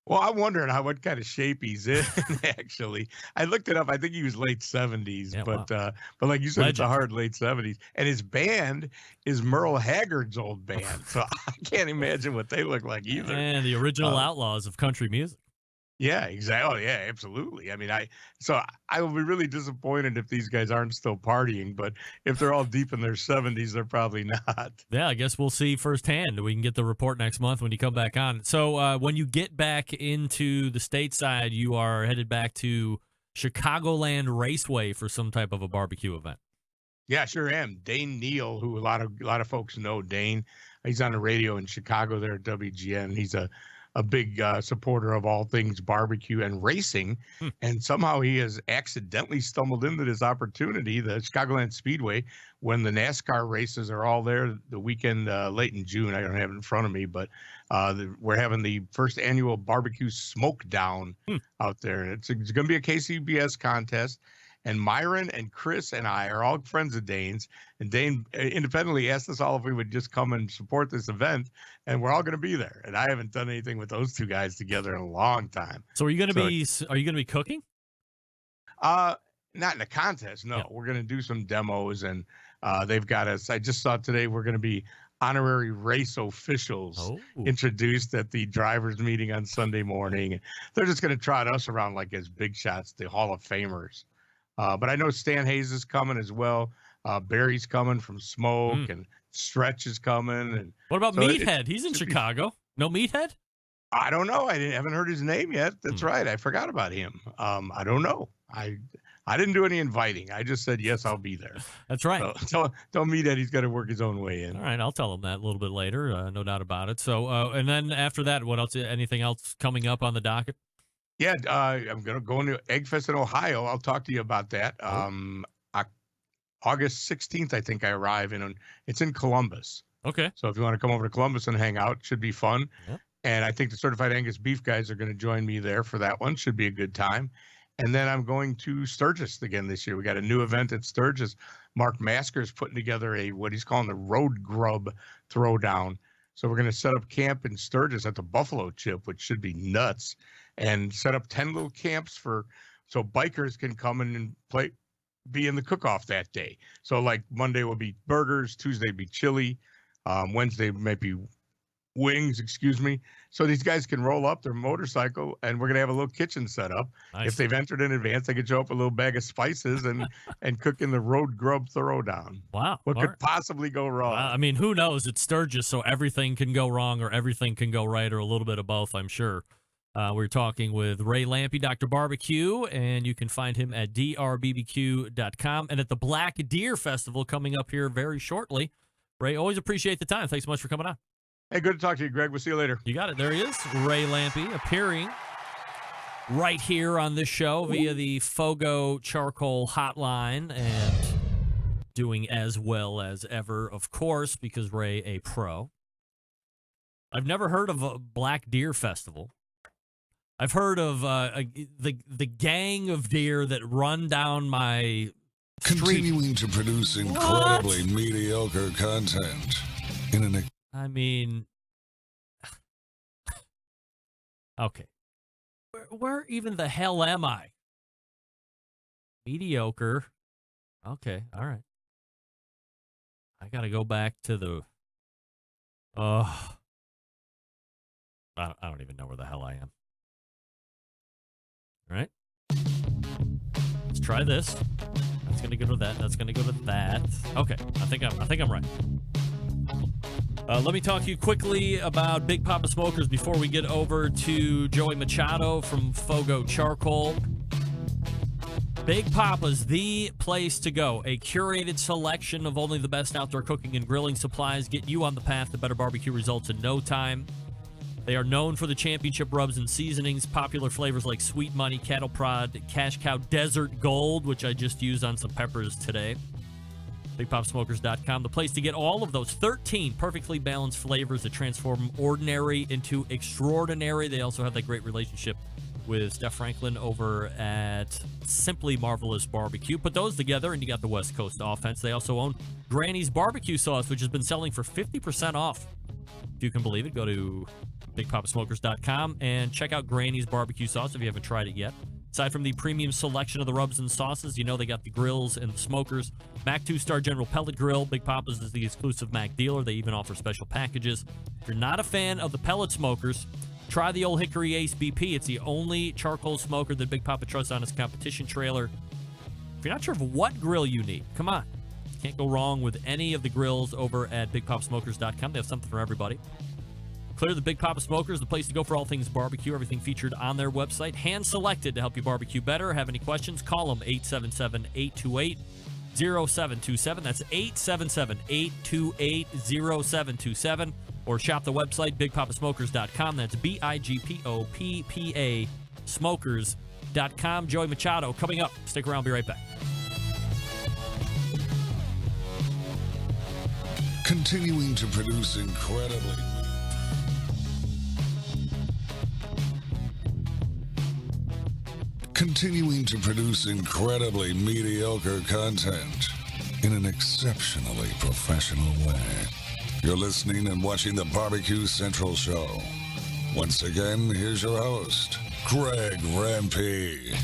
Well, I'm wondering what kind of shape he's in, actually. I looked it up. I think he was late 70s, but like you said, It's a hard late 70s. And his band is Merle Haggard's old band, so I can't imagine what they look like either. And the original outlaws of country music. Yeah, exactly. Oh, yeah, absolutely. I mean, I will be really disappointed if these guys aren't still partying, but if they're all deep in their 70s, they're probably not. Yeah, I guess we'll see firsthand. We can get the report next month when you come back on. So when you get back into the stateside, you are headed back to Chicagoland Raceway for some type of a barbecue event. Yeah, sure am. Dane Neal, who a lot of folks know, Dane, he's on the radio in Chicago there at WGN. He's a big supporter of all things barbecue and racing. And somehow he has accidentally stumbled into this opportunity, the Chicagoland Speedway, when the NASCAR races are all there the weekend late in June. I don't have it in front of me, but we're having the first annual barbecue smoke down out there. And it's going to be a KCBS contest. And Myron and Chris and I are all friends of Dane's. And Dane independently asked us all if we would just come and support this event. And we're all going to be there. And I haven't done anything with those two guys together in a long time. So are you going to be cooking? Not in a contest. No, We're going to do some demos. And they've got us. I just saw today we're going to be honorary race officials introduced at the drivers meeting on Sunday morning. They're just going to trot us around like as big shots, the Hall of Famers. But I know Stan Hayes is coming as well. Barry's coming from Smoke, and Stretch is coming. And what about Meathead? He's in Chicago. No Meathead? I don't know. I haven't heard his name yet. That's right. I forgot about him. I don't know. I didn't do any inviting. I just said, yes, I'll be there. That's right. So tell Meathead he's got to work his own way in. All right. I'll tell him that a little bit later. No doubt about it. So, and then after that, what else? Anything else coming up on the docket? Yeah, I'm going to go into Eggfest in Ohio. I'll talk to you about that. August 16th, I think I arrive in. It's in Columbus. Okay. So if you want to come over to Columbus and hang out, should be fun. Yeah. And I think the Certified Angus Beef guys are going to join me there for that one. Should be a good time. And then I'm going to Sturgis again this year. We got a new event at Sturgis. Mark Masker's putting together what he's calling the Road Grub Throwdown. So we're going to set up camp in Sturgis at the Buffalo Chip, which should be nuts, and set up 10 little camps so bikers can come in and be in the cook-off that day. So like Monday will be burgers, Tuesday will be chili, Wednesday might be wings, so these guys can roll up their motorcycle, and we're going to have a little kitchen set up. Nice. If they've entered in advance, they can show up a little bag of spices and cook in the Road Grub Throwdown. Wow. What could possibly go wrong? I mean, who knows? It's Sturgis, so everything can go wrong or everything can go right, or a little bit of both, I'm sure. We're talking with Ray Lampe, Dr. Barbecue, and you can find him at dr.bbq.com and at the Black Deer Festival coming up here very shortly. Ray, always appreciate the time. Thanks so much for coming on. Hey, good to talk to you, Greg. We'll see you later. You got it. There he is, Ray Lampe, appearing right here on this show via the FOGO Charcoal hotline and doing as well as ever, of course, because Ray a pro. I've never heard of a Black Deer Festival. I've heard of the gang of deer that run down my street. Continuing to produce incredibly mediocre content in an. I mean, okay. Where even the hell am I? Mediocre. Okay, all right. I got to go back to the. I don't even know where the hell I am. All right. Let's try this. That's gonna go to that. That's gonna go to that. Okay, I think I'm right. Let me talk to you quickly about Big Papa Smokers before we get over to Joey Machado from FOGO Charcoal. Big Papa's the place to go. A curated selection of only the best outdoor cooking and grilling supplies get you on the path to better barbecue results in no time. They are known for the championship rubs and seasonings, popular flavors like Sweet Money, Cattle Prod, Cash Cow, Desert Gold, which I just used on some peppers today. BigPopSmokers.com, the place to get all of those 13 perfectly balanced flavors that transform ordinary into extraordinary. They also have that great relationship with Steph Franklin over at Simply Marvelous Barbecue. Put those together and you got the West Coast offense. They also own Granny's Barbecue Sauce, which has been selling for 50% off. If you can believe it, go to BigPopSmokers.com and check out Granny's Barbecue Sauce if you haven't tried it yet. Aside from the premium selection of the rubs and sauces, you know they got the grills and the smokers. Mac 2-Star General Pellet Grill. Big Papa's is the exclusive Mac dealer. They even offer special packages. If you're not a fan of the pellet smokers, try the Old Hickory Ace BP. It's the only charcoal smoker that Big Papa trusts on his competition trailer. If you're not sure of what grill you need, come on. Can't go wrong with any of the grills over at BigPopSmokers.com. They have something for everybody. Clear the Big Papa Smokers, the place to go for all things barbecue. Everything featured on their website. Hand-selected to help you barbecue better. Have any questions? Call them 877-828-0727. That's 877-828-0727. Or shop the website, BigPapaSmokers.com. That's BIGPOPPA Smokers.com. Joey Machado coming up. Stick around. Be right back. Continuing to produce incredibly mediocre content in an exceptionally professional way. You're listening and watching the Barbecue Central Show. Once again, here's your host, Greg Rempe.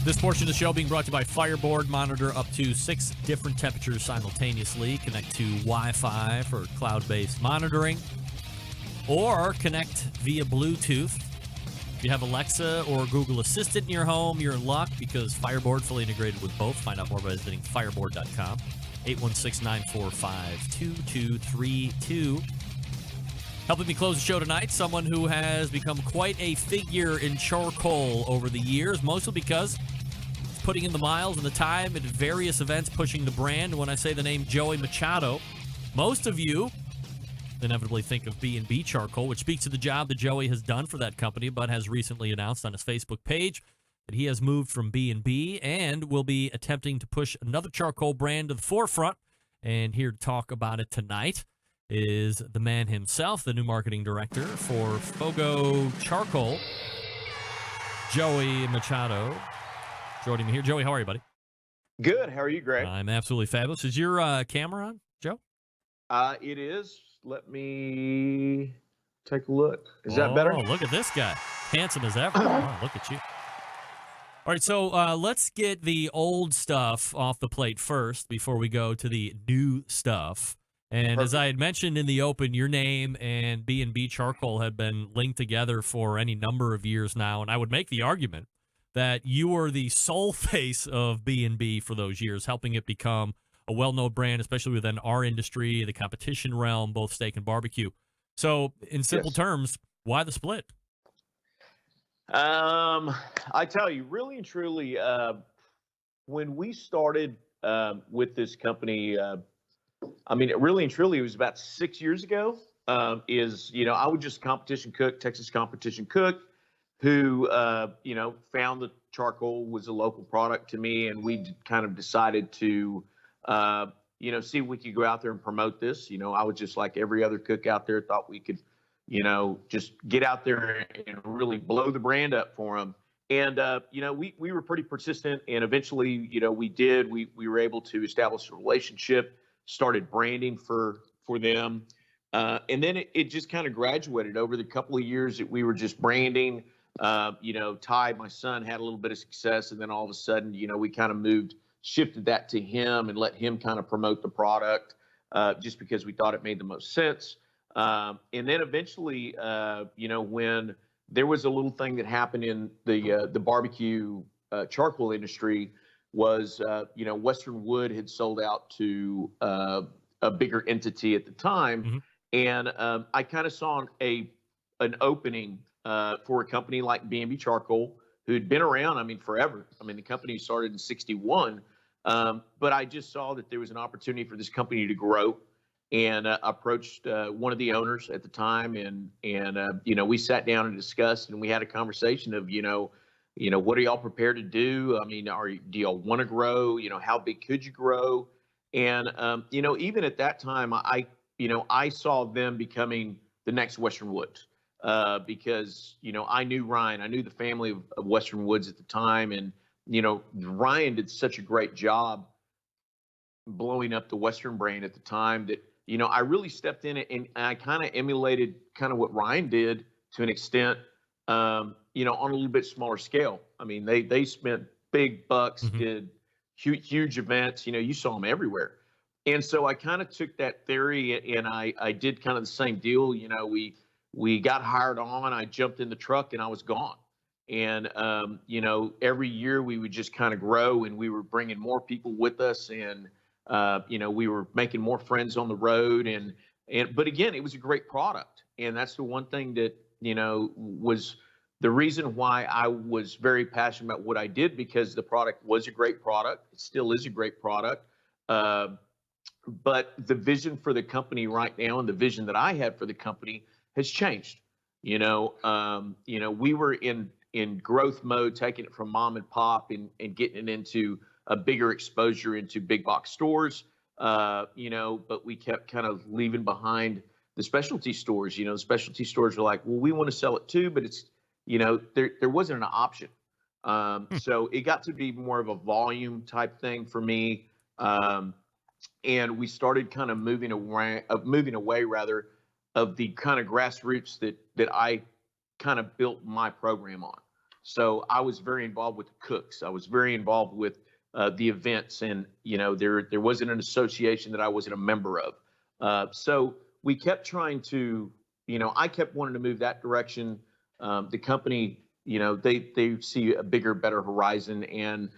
This portion of the show being brought to you by Fireboard. Monitor up to 6 different temperatures simultaneously. Connect to Wi-Fi for cloud-based monitoring. Or connect via Bluetooth. If you have Alexa or Google Assistant in your home, you're in luck because Fireboard fully integrated with both. Find out more by visiting fireboard.com. 816-945-2232. Helping me close the show tonight, someone who has become quite a figure in charcoal over the years, mostly because he's putting in the miles and the time at various events pushing the brand. When I say the name Joey Machado, most of you inevitably think of B&B Charcoal, which speaks to the job that Joey has done for that company, but has recently announced on his Facebook page that he has moved from B&B and will be attempting to push another charcoal brand to the forefront. And here to talk about it tonight is the man himself, the new marketing director for FOGO Charcoal, Joey Machado. Joining me here. Joey, how are you, buddy? Good. How are you, Greg? I'm absolutely fabulous. Is your camera on, Joe? It is. Let me take a look. Is that better? Oh, look at this guy. Handsome as ever. Oh, look at you. All right, so let's get the old stuff off the plate first before we go to the new stuff. And Perfect. As I had mentioned in the open, your name and B&B Charcoal had been linked together for any number of years now, and I would make the argument that you were the sole face of B&B for those years, helping it become a well-known brand, especially within our industry, the competition realm, both steak and barbecue. So, in simple terms, why the split? I tell you, really and truly, when we started with this company I mean, really and truly, it was about 6 years ago. I was just a competition cook, Texas competition cook, who found that charcoal was a local product to me, and we kind of decided to see if we could go out there and promote this. I was just like every other cook out there, thought we could just get out there and really blow the brand up for them. And we were pretty persistent, and eventually we did. We were able to establish a relationship, started branding for them. And then it just kind of graduated over the couple of years that we were just branding. Ty, my son, had a little bit of success, and then all of a sudden, we kind of shifted that to him and let him kind of promote the product, just because we thought it made the most sense. And then eventually, when there was a little thing that happened in the barbecue charcoal industry, was Western Wood had sold out to a bigger entity at the time. Mm-hmm. And I kind of saw an opening for a company like B&B Charcoal, who'd been around, forever. The company started in 1961. But I just saw that there was an opportunity for this company to grow, and approached one of the owners at the time. And we sat down and discussed, and we had a conversation of, what are y'all prepared to do? Do y'all want to grow? How big could you grow? And, even at that time, I saw them becoming the next Western Woods, because, I knew Ryan, I knew the family of Western Woods at the time. And, Ryan did such a great job blowing up the Western brand at the time that, I really stepped in and I kind of emulated kind of what Ryan did to an extent, on a little bit smaller scale. They spent big bucks, Mm-hmm. did huge events, you saw them everywhere. And so I kind of took that theory and I did kind of the same deal. We got hired on, I jumped in the truck and I was gone. And, every year we would just kind of grow, and we were bringing more people with us, and, we were making more friends on the road. But again, it was a great product. And that's the one thing that, was the reason why I was very passionate about what I did, because the product was a great product. It still is a great product. But the vision for the company right now, and the vision that I had for the company, has changed. We were in growth mode, taking it from mom and pop and getting it into a bigger exposure into big box stores. But we kept kind of leaving behind the specialty stores. The specialty stores were like, well, we want to sell it too, but it's, there wasn't an option. So it got to be more of a volume type thing for me. And we started kind of moving away rather of the kind of grassroots that I kind of built my program on. So I was very involved with the cooks. I was very involved with the events, and there wasn't an association that I wasn't a member of. So we kept trying to, I kept wanting to move that direction. The company, they see a bigger, better horizon. And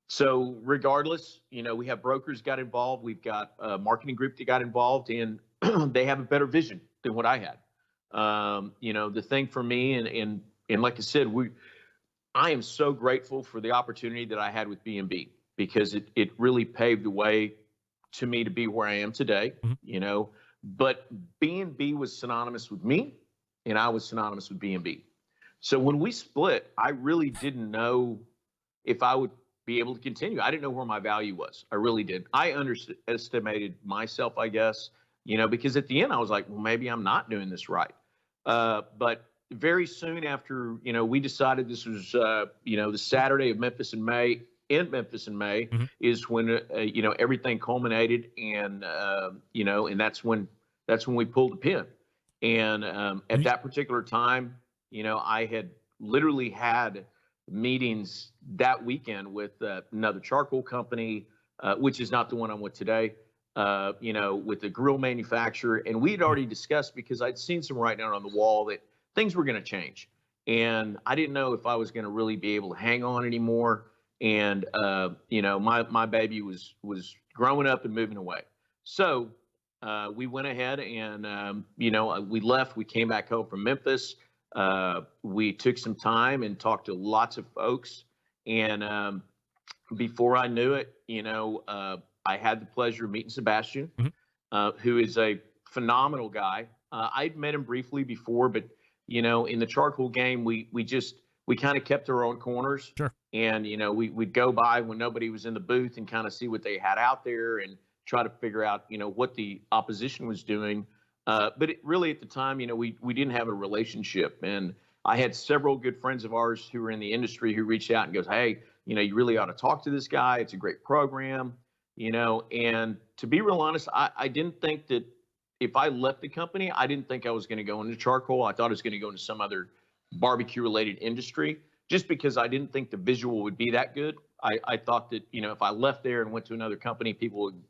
so regardless, we have brokers got involved. We've got a marketing group that got involved, and they have a better vision than what I had. The thing for me, and like I said, I am so grateful for the opportunity that I had with B&B, because it really paved the way to me to be where I am today. Mm-hmm. But B&B was synonymous with me, and I was synonymous with B&B. So when we split, I really didn't know if I would be able to continue. I didn't know where my value was. I really did. I underestimated myself, I guess, because at the end I was like, well, maybe I'm not doing this right. But very soon after, we decided this was, the Saturday of Memphis in May, Mm-hmm. is when, everything culminated, and, and that's when we pulled the pin. And at that particular time, I had literally had meetings that weekend with another charcoal company, which is not the one I'm with today, with a grill manufacturer. And we had already discussed, because I'd seen some writing out on the wall that things were going to change. And I didn't know if I was going to really be able to hang on anymore. And, my baby was growing up and moving away. So we went ahead and, we left. We came back home from Memphis. We took some time and talked to lots of folks. And before I knew it, I had the pleasure of meeting Sebastian. Mm-hmm. who is a phenomenal guy. I'd met him briefly before, but in the charcoal game, we kind of kept our own corners. Sure. And we'd go by when nobody was in the booth and kind of see what they had out there and try to figure out what the opposition was doing. But really at the time, we didn't have a relationship. And I had several good friends of ours who were in the industry who reached out and goes, hey, you really ought to talk to this guy. It's a great program, and to be real honest, I didn't think that if I left the company, I didn't think I was going to go into charcoal. I thought I was going to go into some other barbecue related industry just because I didn't think the visual would be that good. I thought that, if I left there and went to another company, people would,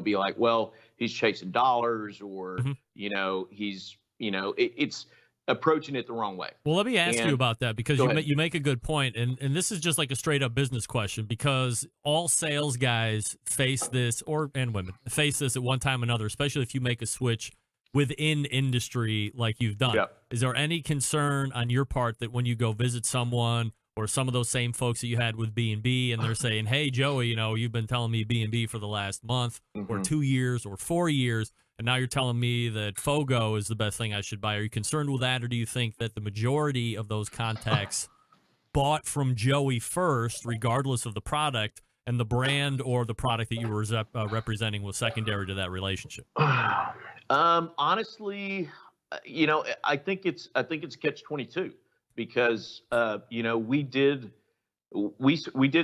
be like, well, he's chasing dollars or, it's approaching it the wrong way. Well, let me ask you about that because you make a good point. And this is just like a straight up business question because all sales guys face this and women face this at one time or another, especially if you make a switch within industry like you've done. Yep. Is there any concern on your part that when you go visit someone or some of those same folks that you had with B&B and they're saying, hey, Joey, you've been telling me B&B for the last month or 2 years or 4 years, and now you're telling me that FOGO is the best thing I should buy. Are you concerned with that, or do you think that the majority of those contacts bought from Joey first, regardless of the product, and the brand or the product that you were representing was secondary to that relationship? Honestly, I think it's catch-22 because we did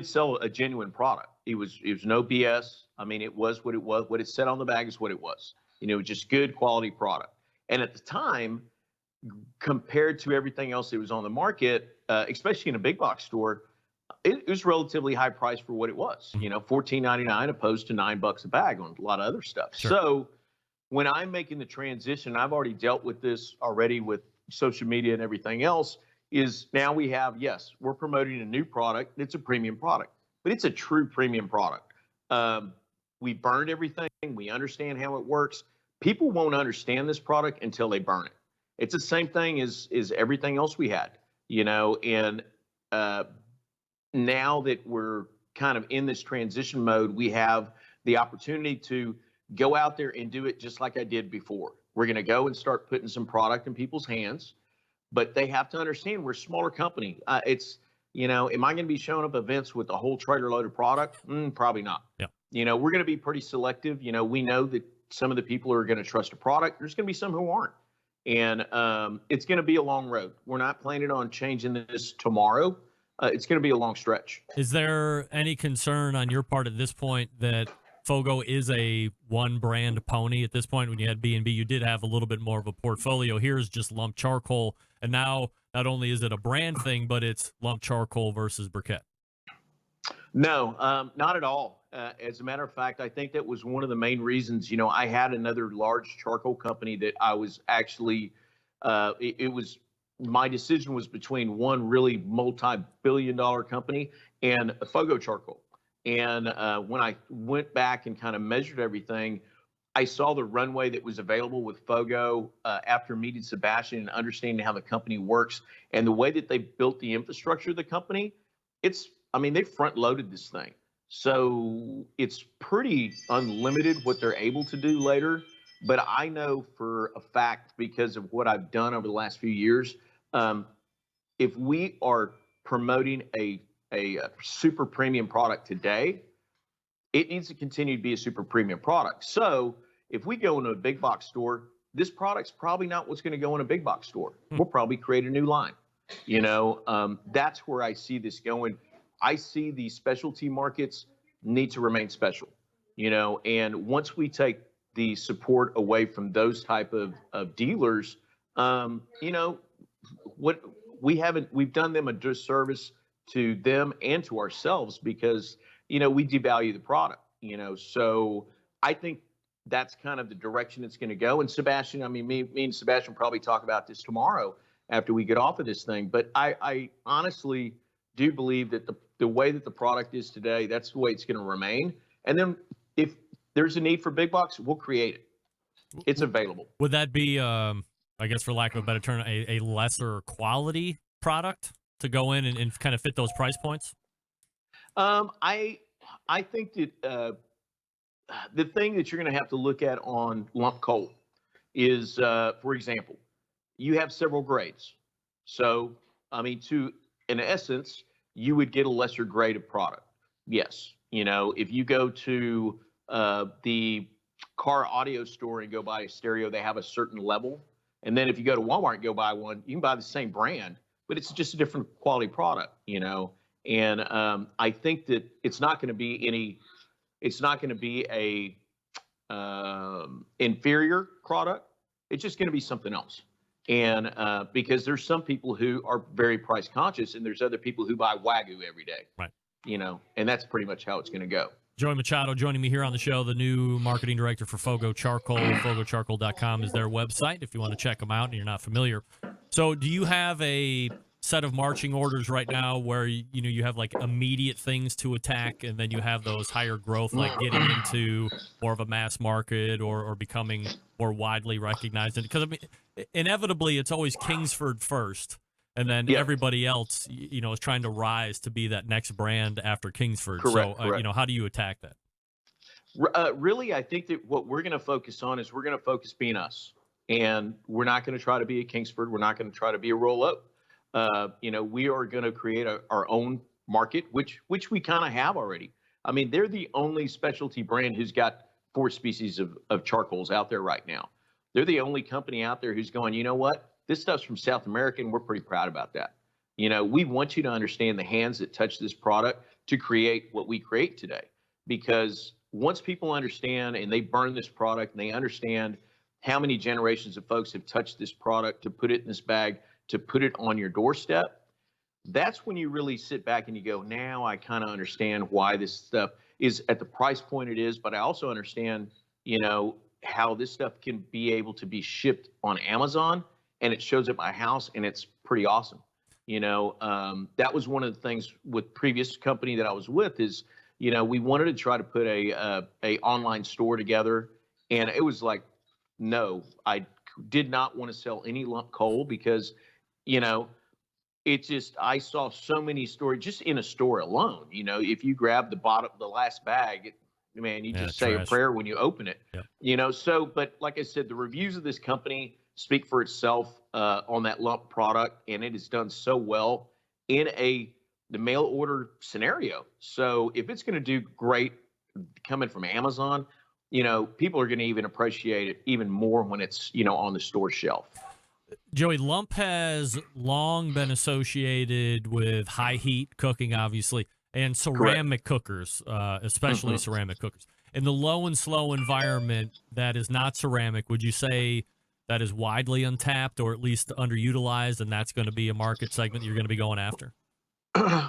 sell a genuine product. It was no BS. I mean, it was what it was. What it said on the bag is what it was. Just good quality product. And at the time, compared to everything else that was on the market, especially in a big box store, it was relatively high price for what it was. $14.99 opposed to $9 a bag on a lot of other stuff. Sure. So when I'm making the transition, I've already dealt with this already with social media and everything else, is now we have, yes, we're promoting a new product. It's a premium product, but it's a true premium product. We burned everything. We understand how it works. People won't understand this product until they burn it. It's the same thing as everything else we had, and now that we're kind of in this transition mode, we have the opportunity to go out there and do it just like I did before. We're going to go and start putting some product in people's hands, but they have to understand we're a smaller company. Am I going to be showing up events with a whole trailer load of product? Probably not. Yeah. We're going to be pretty selective. We know that some of the people are going to trust a product. There's going to be some who aren't. And it's going to be a long road. We're not planning on changing this tomorrow. It's going to be a long stretch. Is there any concern on your part at this point that FOGO is a one brand pony at this point? When you had B&B, you did have a little bit more of a portfolio. Here is just lump charcoal. And now not only is it a brand thing, but it's lump charcoal versus briquette. No, not at all. As a matter of fact, I think that was one of the main reasons, I had another large charcoal company that I was actually, my decision was between one really multi-billion-dollar company and a FOGO Charcoal. And when I went back and kind of measured everything, I saw the runway that was available with FOGO after meeting Sebastian and understanding how the company works and the way that they built the infrastructure of the company. They front-loaded this thing. So it's pretty unlimited what they're able to do later. But I know for a fact, because of what I've done over the last few years, if we are promoting a super premium product today, it needs to continue to be a super premium product. So if we go into a big box store, this product's probably not what's going to go in a big box store. We'll probably create a new line. That's where I see this going. I see the specialty markets need to remain special, and once we take the support away from those type of dealers, what we've done them a disservice to them and to ourselves because, we devalue the product, so I think that's kind of the direction it's going to go. And Sebastian, me and Sebastian will probably talk about this tomorrow after we get off of this thing, but I honestly do believe that the way that the product is today, that's the way it's going to remain. And then if there's a need for big box, we'll create it. It's available. Would that be, I guess for lack of a better term, a lesser quality product to go in and kind of fit those price points? I think that the thing that you're going to have to look at on lump coal is, for example, you have several grades. So, I mean, in essence, you would get a lesser grade of product. Yes. You know, if you go to the car audio store and go buy a stereo, they have a certain level. And then if you go to Walmart and go buy one, you can buy the same brand, but it's just a different quality product, you know. And I think that it's not going to be a inferior product. It's just going to be something else. And because there's some people who are very price conscious, and there's other people who buy Wagyu every day. Right. You know, and that's pretty much how it's going to go. Joey Machado joining me here on the show, the new marketing director for FOGO Charcoal. FOGOcharcoal.com is their website if you want to check them out and you're not familiar. So do you have a set of marching orders right now where, you know, you have like immediate things to attack, and then you have those higher growth, like getting into more of a mass market or becoming more widely recognized? Because, I mean, inevitably it's always Kingsford first. And then everybody else, you know, is trying to rise to be that next brand after Kingsford. Correct, so, you know, how do you attack that? Really, I think that what we're going to focus on is we're going to focus being us. And we're not going to try to be a Kingsford. We're not going to try to be a roll-up. You know, we are going to create our own market, which we kind of have already. I mean, they're the only specialty brand who's got 4 species of charcoals out there right now. They're the only company out there who's going, you know what? This stuff's from South America, and we're pretty proud about that. You know, we want you to understand the hands that touch this product to create what we create today. Because once people understand and they burn this product and they understand how many generations of folks have touched this product to put it in this bag, to put it on your doorstep, that's when you really sit back and you go, now I kind of understand why this stuff is at the price point it is, but I also understand, you know, how this stuff can be able to be shipped on Amazon. And it shows at my house, and it's pretty awesome. You know, that was one of the things with previous company that I was with is, you know, we wanted to try to put a online store together, and it was like, no, I did not want to sell any lump coal because, you know, it just, I saw so many stores just in a store alone. You know, if you grab the last bag, man, you just say a prayer when you open it. Yep. You know, so, but like I said, the reviews of this company speak for itself on that lump product, and it has done so well in the mail order scenario. So if it's going to do great coming from Amazon, you know, people are going to even appreciate it even more when it's, you know, on the store shelf. Joey, lump has long been associated with high heat cooking, obviously, and ceramic cookers, especially ceramic cookers. In the low and slow environment that is not ceramic, would you say that is widely untapped or at least underutilized, and that's going to be a market segment you're going to be going after?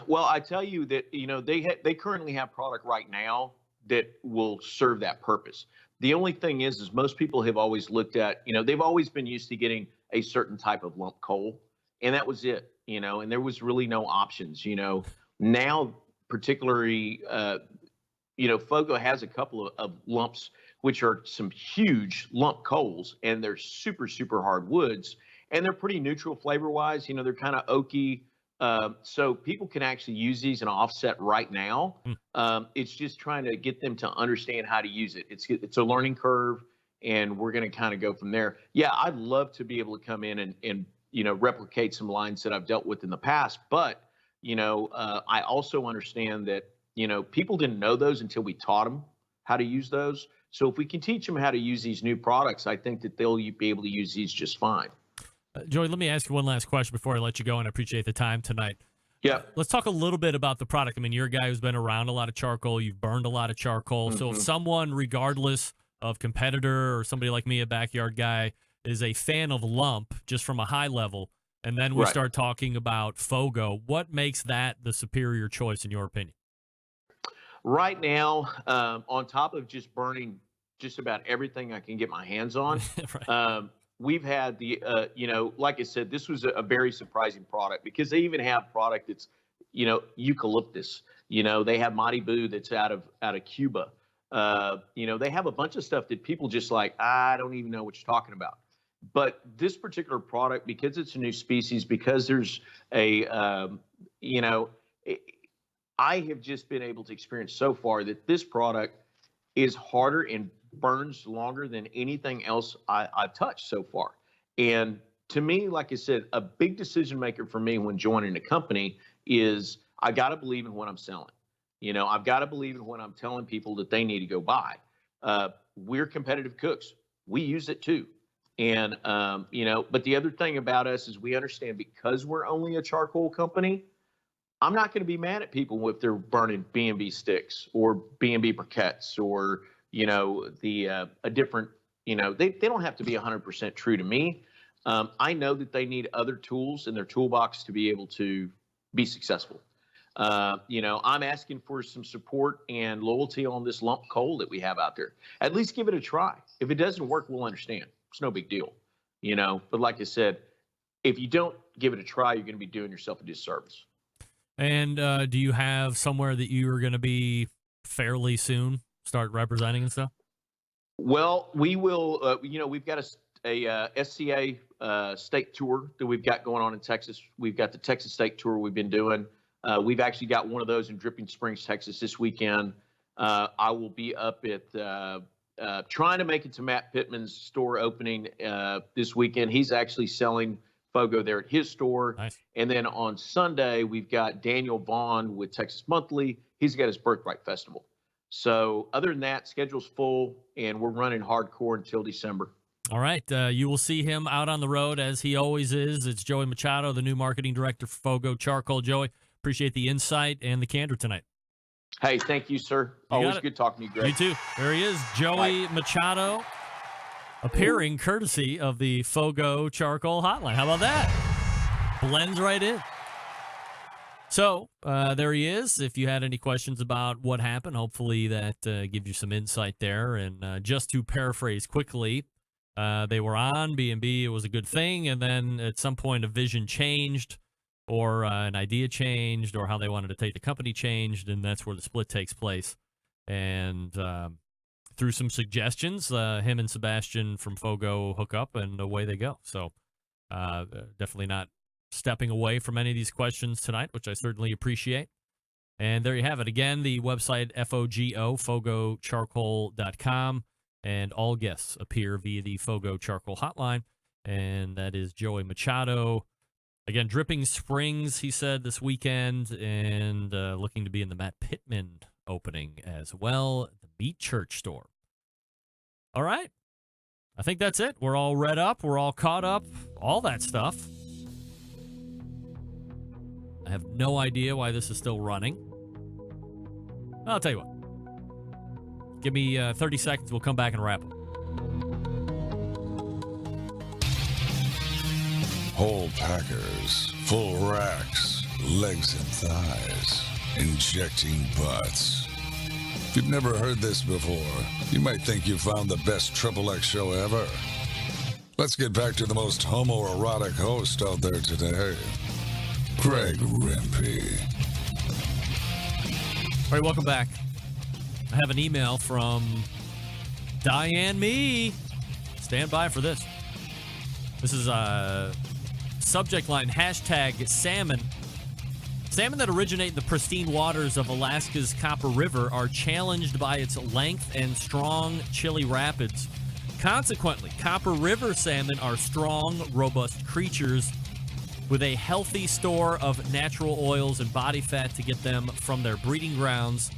Well, I tell you that, you know, they currently have product right now that will serve that purpose. The only thing is most people have always looked at, you know, they've always been used to getting a certain type of lump coal, and that was it, you know, and there was really no options, you know. Now, particularly, you know, FOGO has a couple of lumps, which are some huge lump coals, and they're super, super hard woods, and they're pretty neutral flavor-wise. You know, they're kind of oaky. So people can actually use these in offset right now. It's just trying to get them to understand how to use it. It's a learning curve, and we're going to kind of go from there. Yeah, I'd love to be able to come in and you know, replicate some lines that I've dealt with in the past. But, you know, I also understand that, you know, people didn't know those until we taught them how to use those. So if we can teach them how to use these new products, I think that they'll be able to use these just fine. Joey, let me ask you one last question before I let you go, and I appreciate the time tonight. Yeah. Let's talk a little bit about the product. I mean, you're a guy who's been around a lot of charcoal. You've burned a lot of charcoal. So if someone, regardless of competitor or somebody like me, a backyard guy, is a fan of lump just from a high level, and then we start talking about FOGO, what makes that the superior choice in your opinion? Right now, on top of just burning just about everything I can get my hands on, we've had the, you know, like I said, this was a very surprising product because they even have product that's, you know, eucalyptus. You know, they have Mighty Boo that's out of Cuba. You know, they have a bunch of stuff that people just like, I don't even know what you're talking about. But this particular product, because it's a new species, because there's a, you know, I have just been able to experience so far that this product is harder and burns longer than anything else I've touched so far. And to me, like I said, a big decision maker for me when joining a company is I got to believe in what I'm selling. I've got to believe in what I'm telling people that they need to go buy. We're competitive cooks. We use it too. And, but the other thing about us is we understand because we're only a charcoal company, I'm not going to be mad at people if they're burning B&B sticks or B&B briquettes or, a different, they don't have to be 100% true to me. I know that they need other tools in their toolbox to be able to be successful. I'm asking for some support and loyalty on this lump coal that we have out there. At least give it a try. If it doesn't work, we'll understand. It's no big deal, But like I said, if you don't give it a try, you're going to be doing yourself a disservice. And do you have somewhere that you are going to be fairly soon start representing and stuff? Well, we will. We've got a SCA state tour that we've got going on in Texas. We've got the Texas State Tour we've been doing. We've actually got one of those in Dripping Springs, Texas this weekend. I will be up at trying to make it to Matt Pittman's store opening this weekend. He's actually selling FOGO there at his store. Nice. And then on Sunday, we've got Daniel Vaughn with Texas Monthly. He's got his Birthright Festival. So other than that, schedule's full, and we're running hardcore until December. All right. You will see him out on the road as he always is. It's Joey Machado, the new marketing director for FOGO Charcoal. Joey, appreciate the insight and the candor tonight. Hey, thank you, sir. Always good talking to you, Greg. You too. There he is, Joey Machado, appearing courtesy of the FOGO Charcoal Hotline. How about that? Blends right in. So there he is. If you had any questions about what happened, hopefully that gives you some insight there. And just to paraphrase quickly, they were on B&B. It was a good thing. And then at some point, a vision changed or an idea changed or how they wanted to take the company changed. And that's where the split takes place. And through some suggestions, him and Sebastian from FOGO hook up and away they go. So definitely not stepping away from any of these questions tonight, which I certainly appreciate. And there you have it. Again, the website FOGO, FOGOcharcoal.com, and all guests appear via the FOGO Charcoal Hotline. And that is Joey Machado. Again, Dripping Springs, he said, this weekend, and looking to be in the Matt Pittman opening as well, the Meat Church store. All right. I think that's it. We're all read up. We're all caught up. All that stuff. I have no idea why this is still running. I'll tell you what. Give me 30 seconds. We'll come back and wrap up. Whole packers, full racks, legs and thighs, injecting butts. If you've never heard this before, you might think you found the best XXX show ever. Let's get back to the most homoerotic host out there today, Greg Rempe. All right, welcome back. I have an email from Diane Me. Stand by for this. This is a subject line, hashtag salmon. Salmon that originate in the pristine waters of Alaska's Copper River are challenged by its length and strong, chilly rapids. Consequently, Copper River salmon are strong, robust creatures with a healthy store of natural oils and body fat to get them from their breeding grounds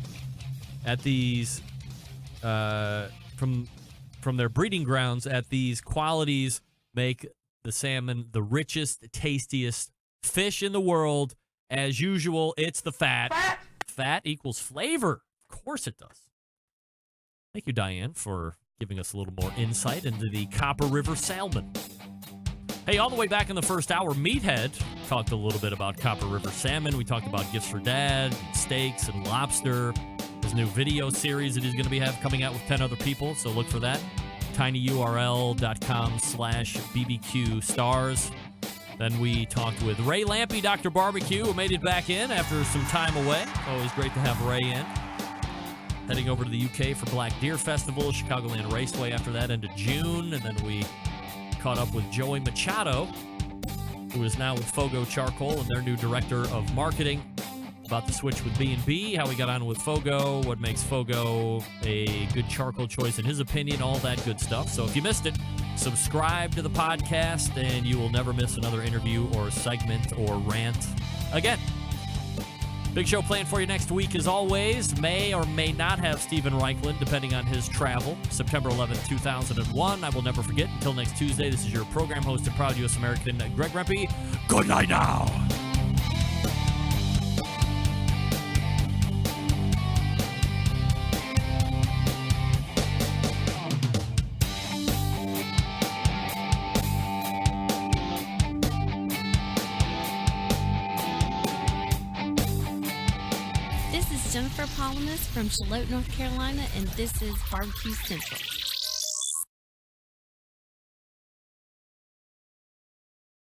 at these from their breeding grounds at these qualities make the salmon the richest, tastiest fish in the world. As usual, it's the fat. Fat equals flavor. Of course it does. Thank you, Diane, for giving us a little more insight into the Copper River salmon. Hey, all the way back in the first hour, Meathead talked a little bit about Copper River salmon. We talked about gifts for dad, and steaks, and lobster. His new video series that he's going to be coming out with 10 other people, so look for that. tinyurl.com/BBQ stars. Then we talked with Ray Lampe, Dr. Barbecue, who made it back in after some time away. Always great to have Ray in. Heading over to the UK for Black Deer Festival, Chicagoland Raceway after that into June. And then we caught up with Joey Machado, who is now with FOGO Charcoal and their new director of marketing. about the switch with B&B, how we got on with FOGO, what makes FOGO a good charcoal choice in his opinion, all that good stuff. So if you missed it, subscribe to the podcast and you will never miss another interview or segment or rant again. Big show planned for you next week as always. May or may not have Steven Reichland, depending on his travel. September 11th, 2001. I will never forget. Until next Tuesday, this is your program host and proud U.S. American, Greg Rempe. Good night now. Jennifer Palamas from Charlotte, North Carolina, and this is BBQ Central.